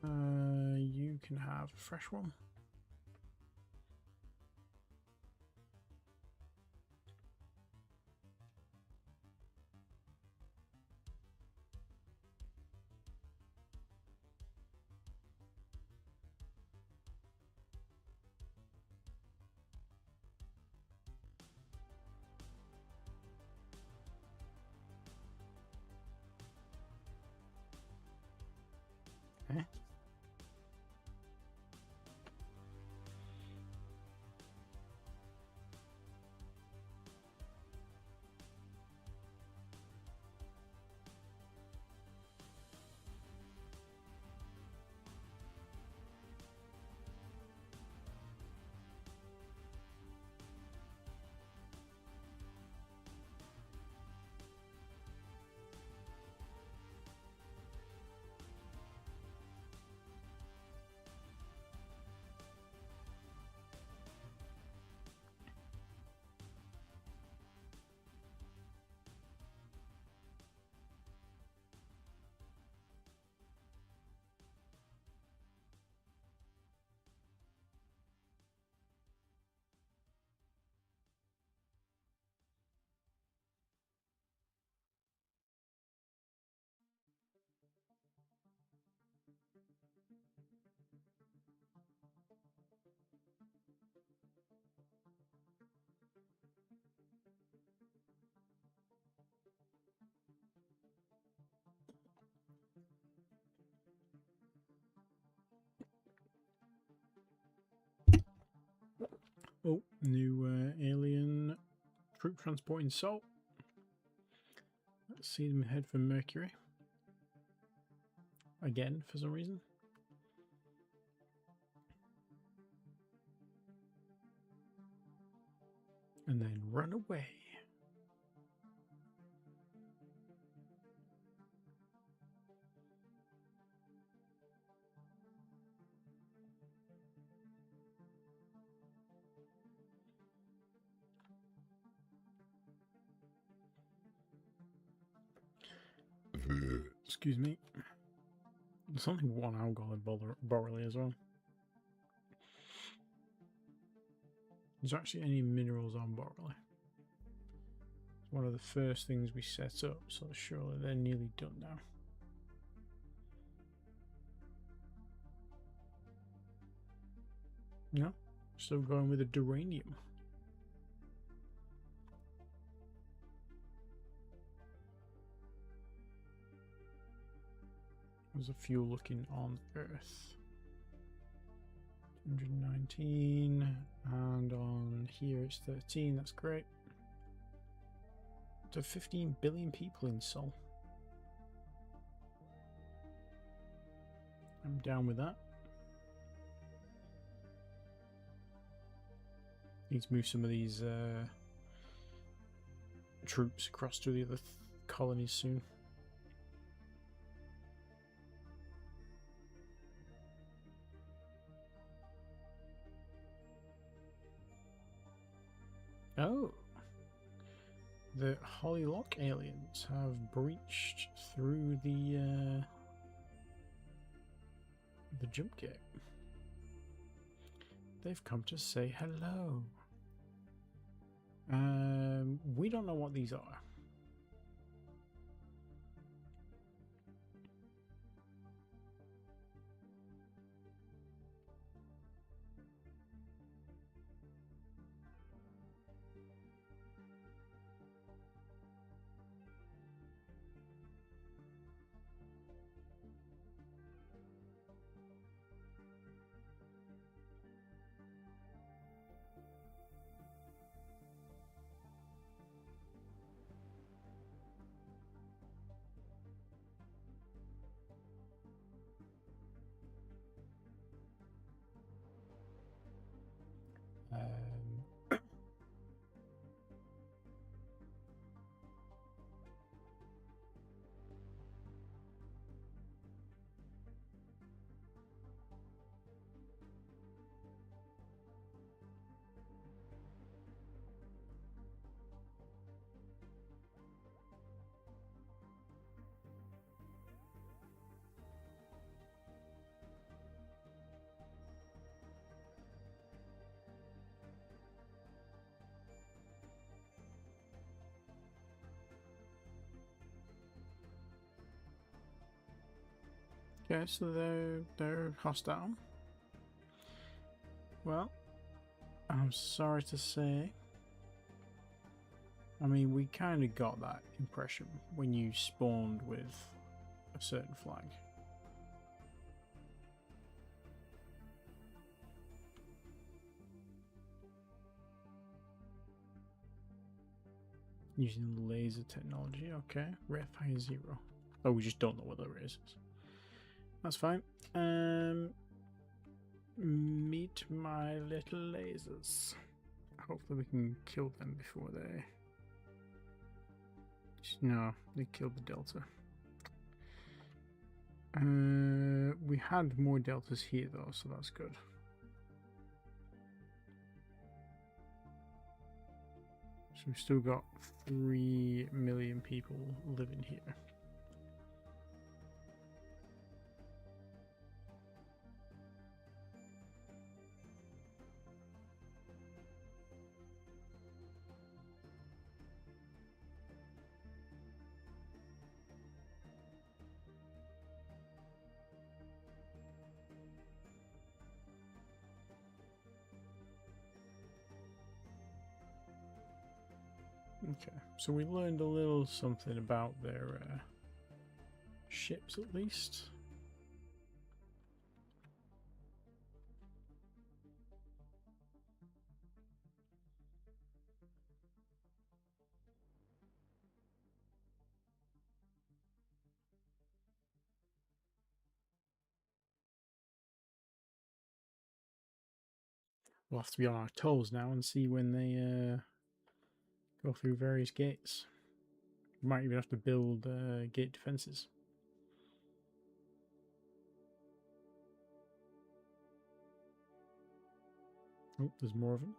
You can have a fresh one. Okay. Oh, new alien troop transporting salt. Let's see them head for Mercury. Again, for some reason. And then run away. Excuse me. There's only one algal in Borreley as well. There's actually any minerals on Borreley. It's one of the first things we set up, so surely they're nearly done now. No, still going with a Duranium. There's a few looking on Earth. 119, and on here it's 13. That's great. To 15 billion people in Sol. I'm down with that. Need to move some of these troops across to the other colonies soon. Oh, the Hollylock aliens have breached through the jump gate. they've come to say hello. We don't know what these are. Okay, so they're hostile. Well, I'm sorry to say. I mean, we kind of got that impression when you spawned with a certain flag. Using laser technology, okay. Rare fire 0. Oh, we just don't know what the race is. That's fine. Meet my little lasers. Hopefully we can kill them before they... No, they killed the Delta. We had more Deltas here though, so that's good. So we've still got 3 million people living here. Okay, so we learned a little something about their ships at least. We'll have to be on our toes now and see when they go through various gates. We might even have to build gate defenses. Oh, there's more of them.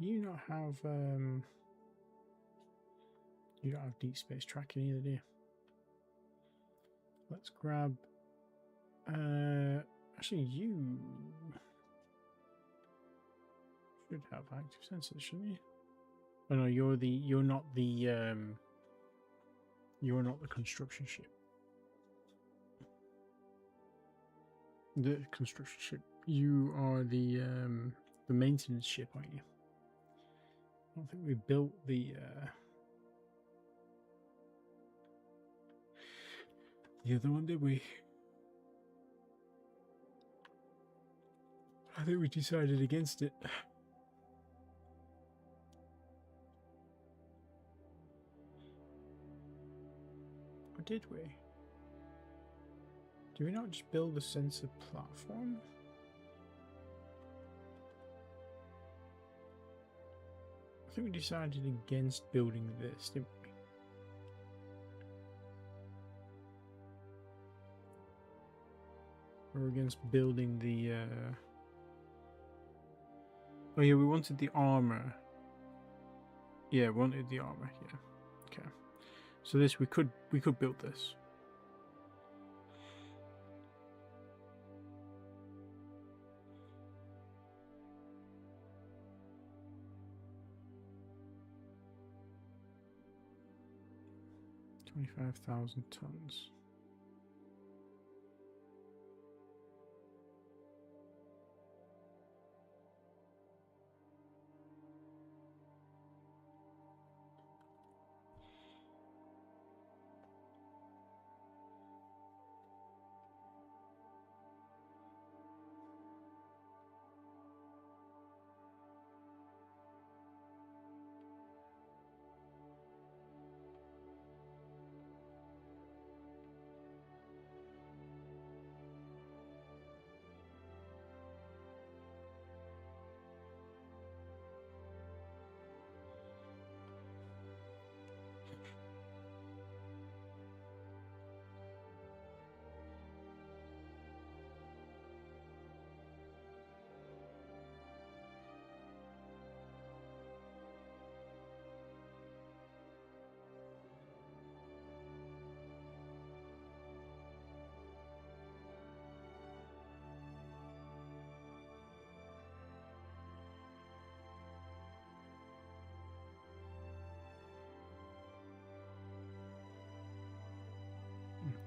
You don't have you don't have deep space tracking either, do you? Let's grab actually you should have active sensors, shouldn't you? Oh no, you're not the construction ship. The construction ship. You are the maintenance ship, aren't you? I don't think we built the other one, did we? I think we decided against it. Or did we? Do we not just build a sensor platform? I think we decided against building this, didn't we? Or against building the... Oh yeah, we wanted the armor Yeah, wanted the armor. Yeah. Okay. So this we could build this. $25,000 tons.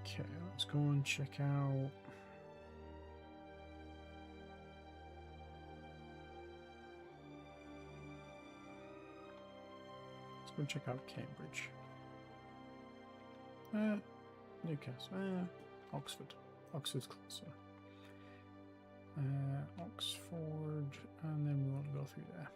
Okay, let's go and check out. Let's go and check out Cambridge. Newcastle. Oxford. Oxford's closer. Oxford, and then we want to go through there.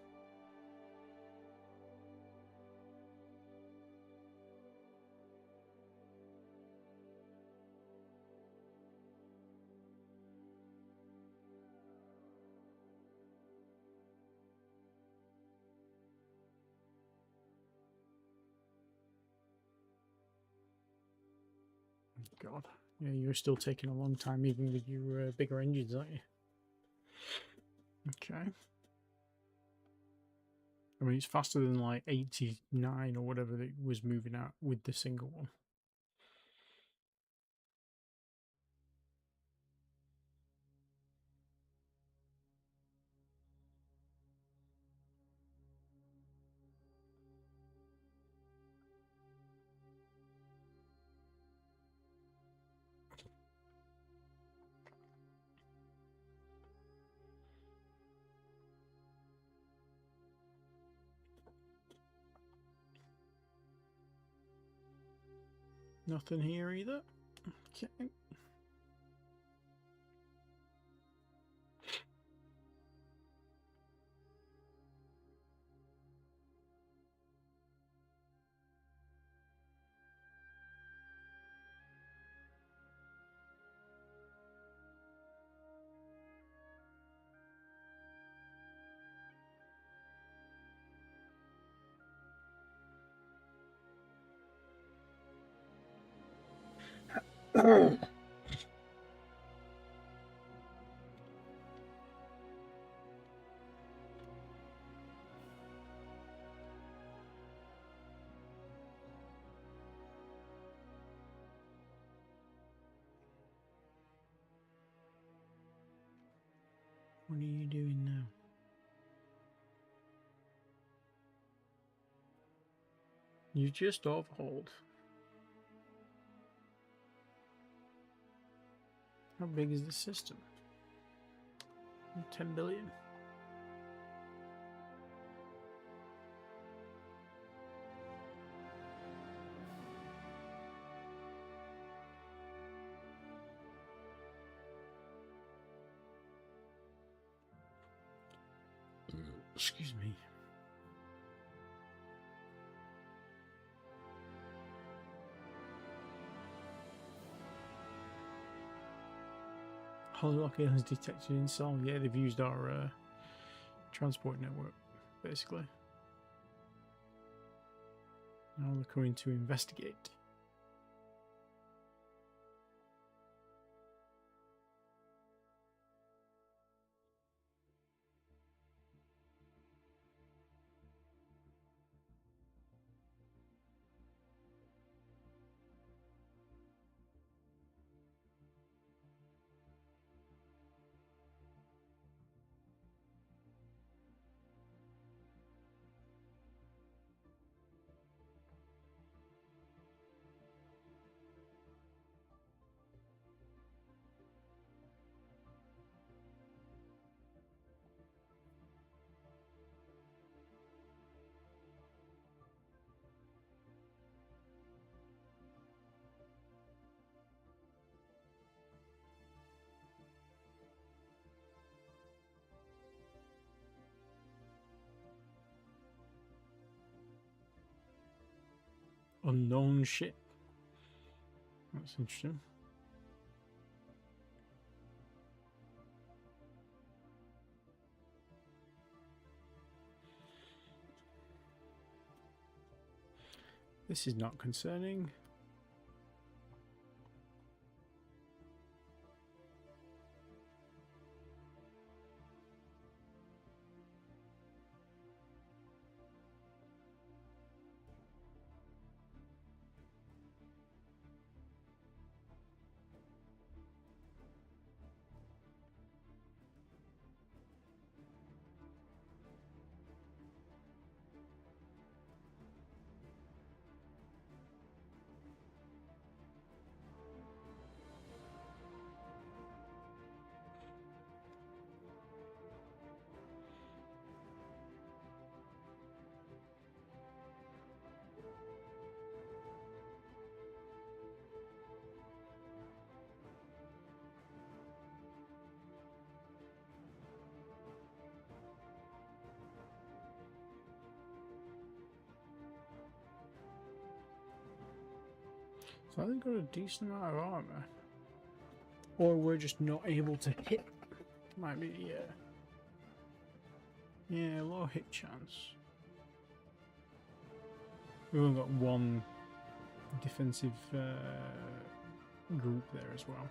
God, yeah, you're still taking a long time, even with your bigger engines, aren't you? Okay. I mean, it's faster than like 89 or whatever that was moving out with the single one. Nothing here either. Okay. What are you doing now? You just overhauled. How big is the system? 10 billion. Excuse me. Hollow aliens detected in Sol. Yeah, they've used our transport network, basically. Now they're coming to investigate. unknown ship. That's interesting. This is not concerning. So they've got a decent amount of armor. Or we're just not able to hit. Might be, yeah, low hit chance. We've only got one defensive group there as well.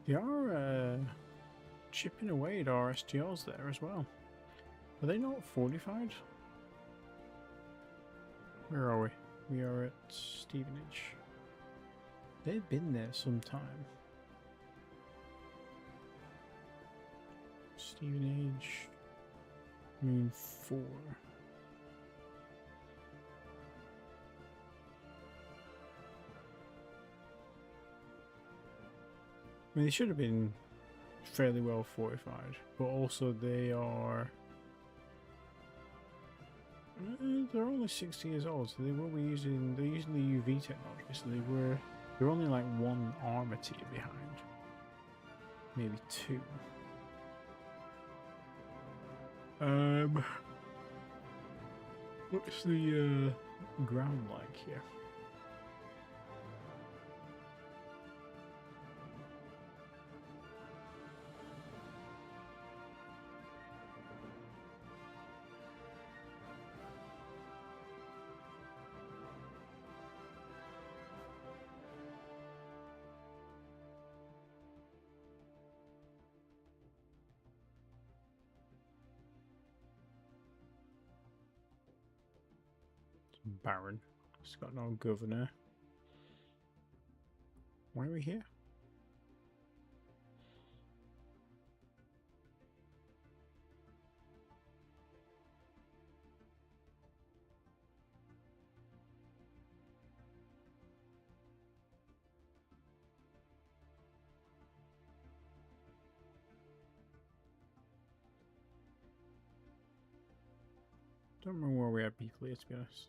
They are chipping away at our STLs there as well. Are they not fortified? Where are we? We are at Stevenage. They've been there some time. Stevenage, Moon 4. I mean, they should have been fairly well fortified, but also they are... they're only 60 years old, so they will be using... They're using the UV technology, so they're only like one armor tier behind. Maybe two. What's the ground like here? Baron. It's got no governor. Why are we here? Don't remember where we are briefly, to be honest.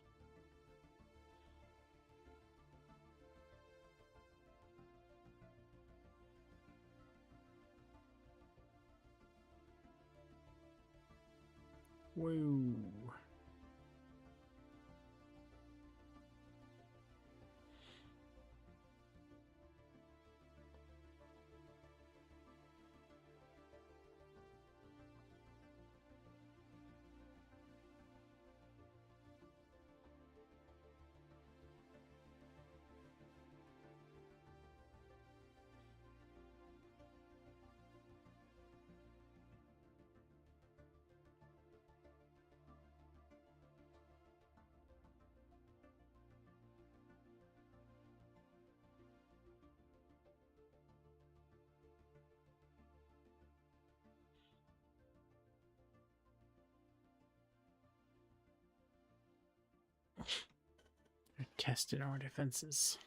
Whoa. testing our defenses.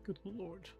Good lord.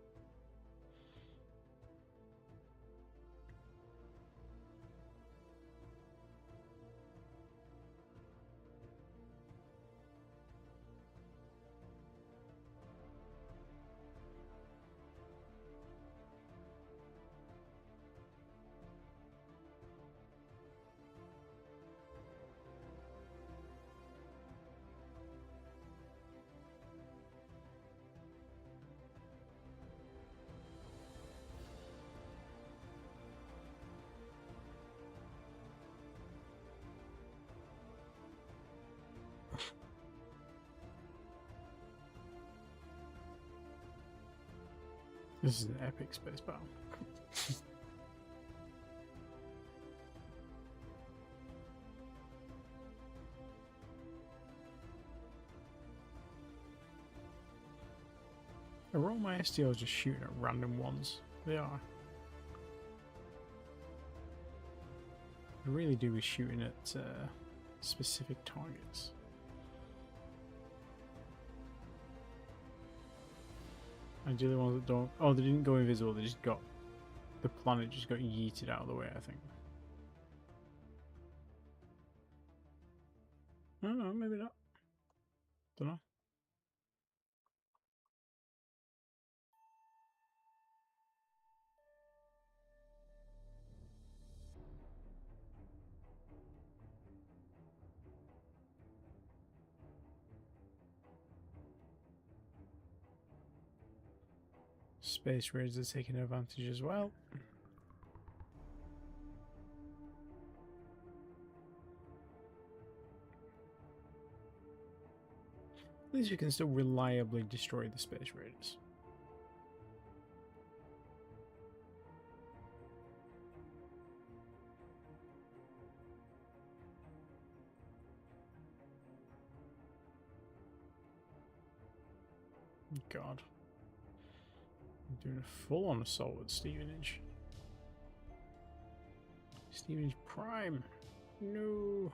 This is an epic space battle. Are all my STLs just shooting at random ones? They are. I really do be shooting at specific targets. Ideally ones that don't... Oh, they didn't go invisible, they just got... The planet just got yeeted out of the way, I think. I don't know, maybe not. Don't know. Space Raiders are taking advantage as well. At least we can still reliably destroy the Space Raiders. God. I'm doing a full-on assault with Stevenage. Stevenage Prime. No.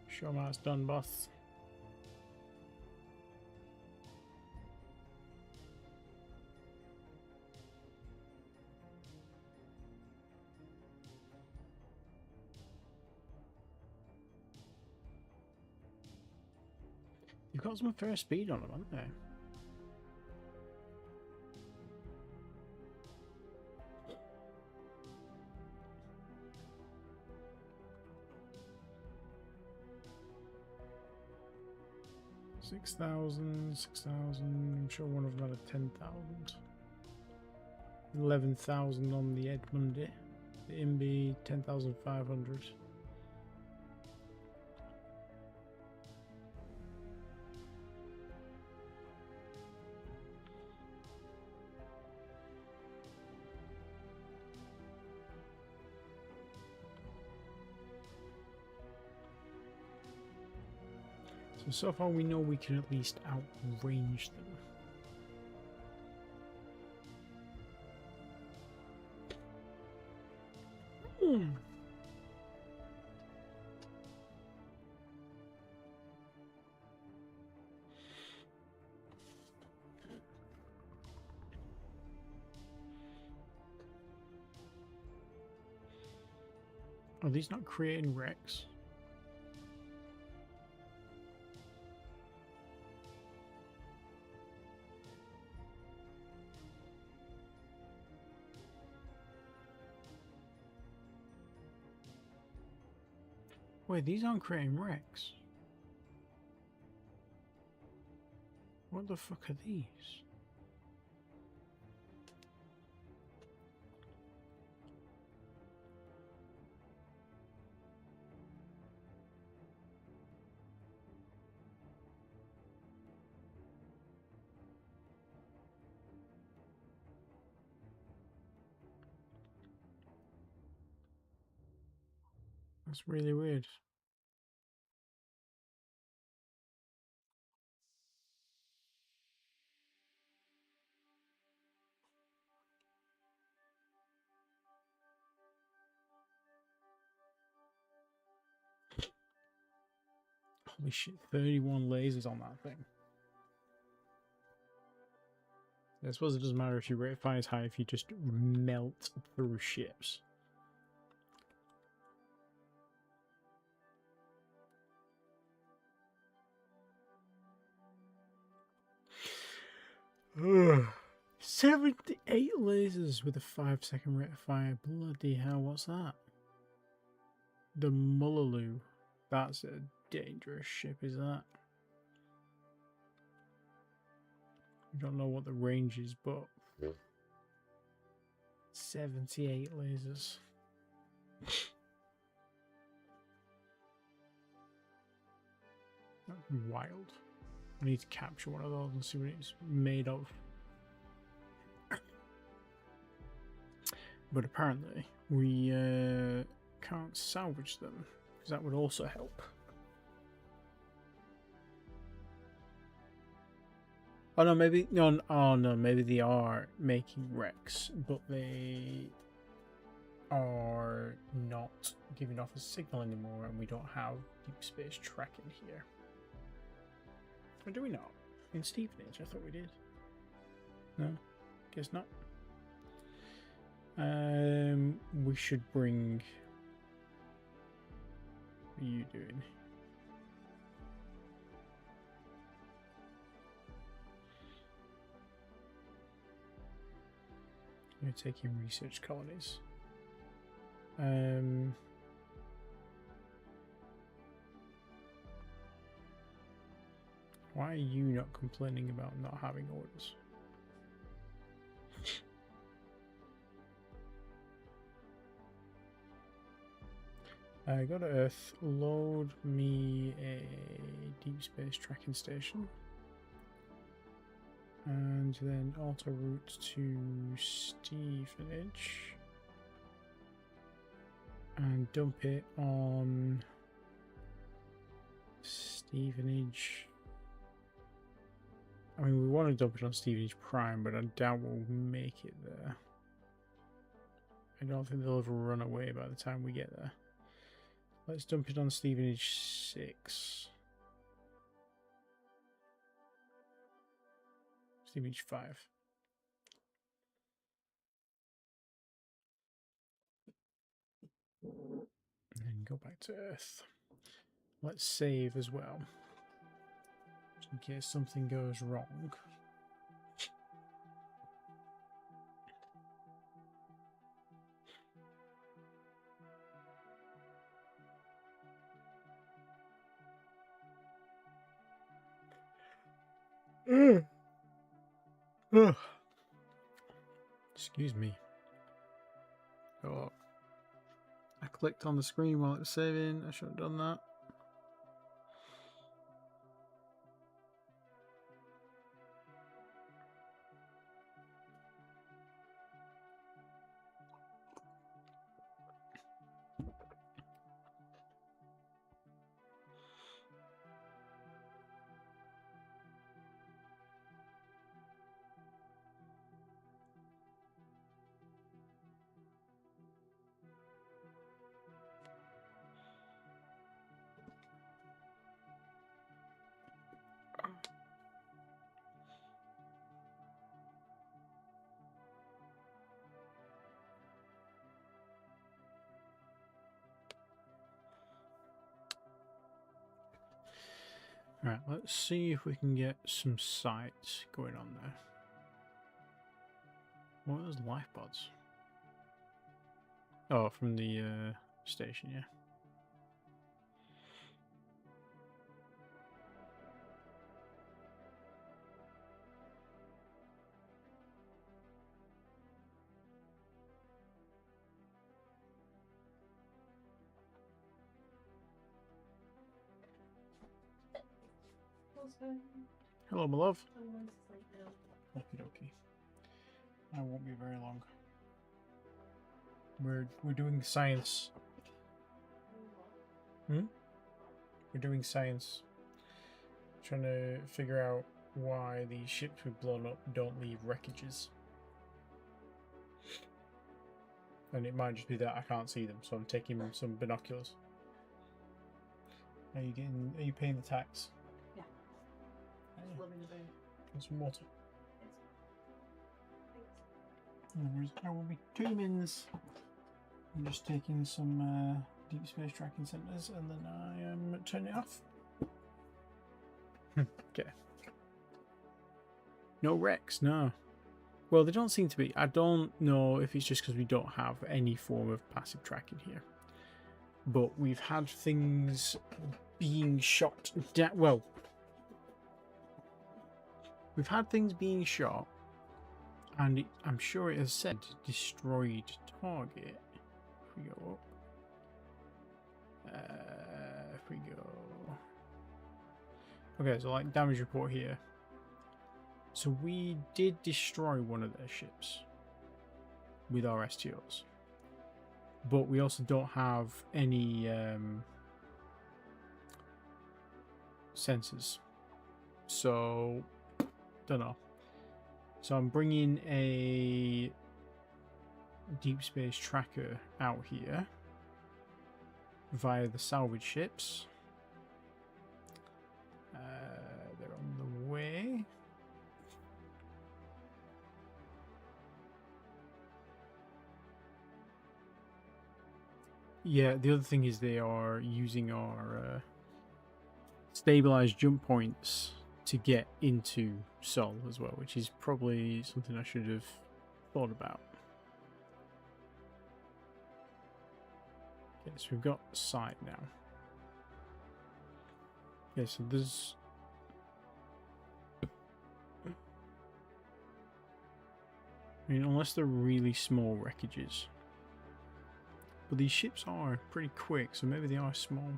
Show me how it's done, boss. You've got some fair speed on them, haven't they? Six thousand. I'm sure one of them had a 10,000. 11,000 on the Edmundi. The Imbi 10,500. So far we know we can at least outrange them. Are these not creating wrecks? Wait, these aren't creating wrecks. What the fuck are these? That's really weird. Holy shit, 31 lasers on that thing. I suppose it doesn't matter if your rate of fire is high if you just melt through ships. Ugh. 78 lasers with a 5-second rate of fire. Bloody hell, what's that? The Mullaloo. That's a dangerous ship, is that? I don't know what the range is, but 78 lasers. That's wild. I need to capture one of those and see what it's made of. But apparently, we can't salvage them, because that would also help. Oh no, maybe no. Oh no, maybe they are making wrecks, but they are not giving off a signal anymore, and we don't have deep space tracking here. Or do we not? In Stevenage, I thought we did. No, guess not. We should bring. What are you doing? You're taking research colonies. Why are you not complaining about not having orders? Go to Earth, load me a deep space tracking station, and then auto route to Stevenage, and dump it on Stevenage. I mean, we want to dump it on Stevenage Prime, but I doubt we'll make it there. I don't think they'll ever run away by the time we get there. Let's dump it on Stevenage 6. Stevenage 5. And then go back to Earth. Let's save as well, just in case something goes wrong. Excuse me. Oh, I clicked on the screen while it was saving. I should have done that. Right, let's see if we can get some sights going on there. What are those life pods? Oh, from the station, yeah. Hello, my love. Okie dokie. I won't be very long. We're doing science. We're doing science. Trying to figure out why these ships we've blown up don't leave wreckages. And it might just be that I can't see them, so I'm taking some binoculars. Are you paying the tax? Yeah. Yeah. Living the boat. And some water. Thanks. I will be 2 minutes. I'm just taking some deep space tracking centers, and then I am turning it off. Okay. No wrecks, no. Well, they don't seem to be. I don't know if it's just because we don't have any form of passive tracking here. But we've had things being shot down. Well, we've had things being shot, and I'm sure it has said destroyed target. If we go up. If we go. Okay, so like damage report here. So we did destroy one of their ships with our STOs. But we also don't have any sensors. So, don't know. So I'm bringing a deep space tracker out here via the salvage ships. They're on the way. Yeah, the other thing is they are using our stabilized jump points to get into Sol as well, which is probably something I should have thought about. Okay, so we've got sight now. Okay, so there's... I mean, unless they're really small wreckages. But these ships are pretty quick, so maybe they are small.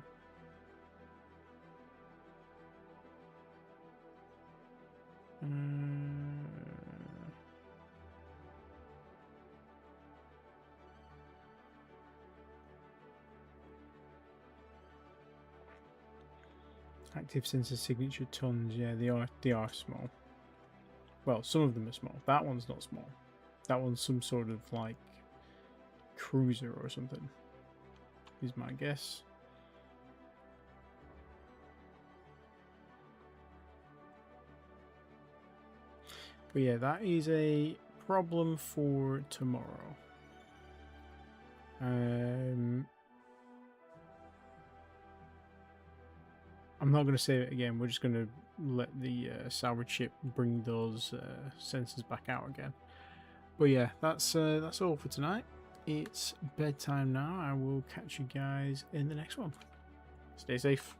Active sensor signature tons, yeah, they are small. Well, some of them are small. That one's not small. That one's some sort of like cruiser or something, is my guess. But yeah, that is a problem for tomorrow. I'm not going to say it again. We're just going to let the salvage ship bring those sensors back out again. But yeah, that's all for tonight. It's bedtime now. I will catch you guys in the next one. Stay safe.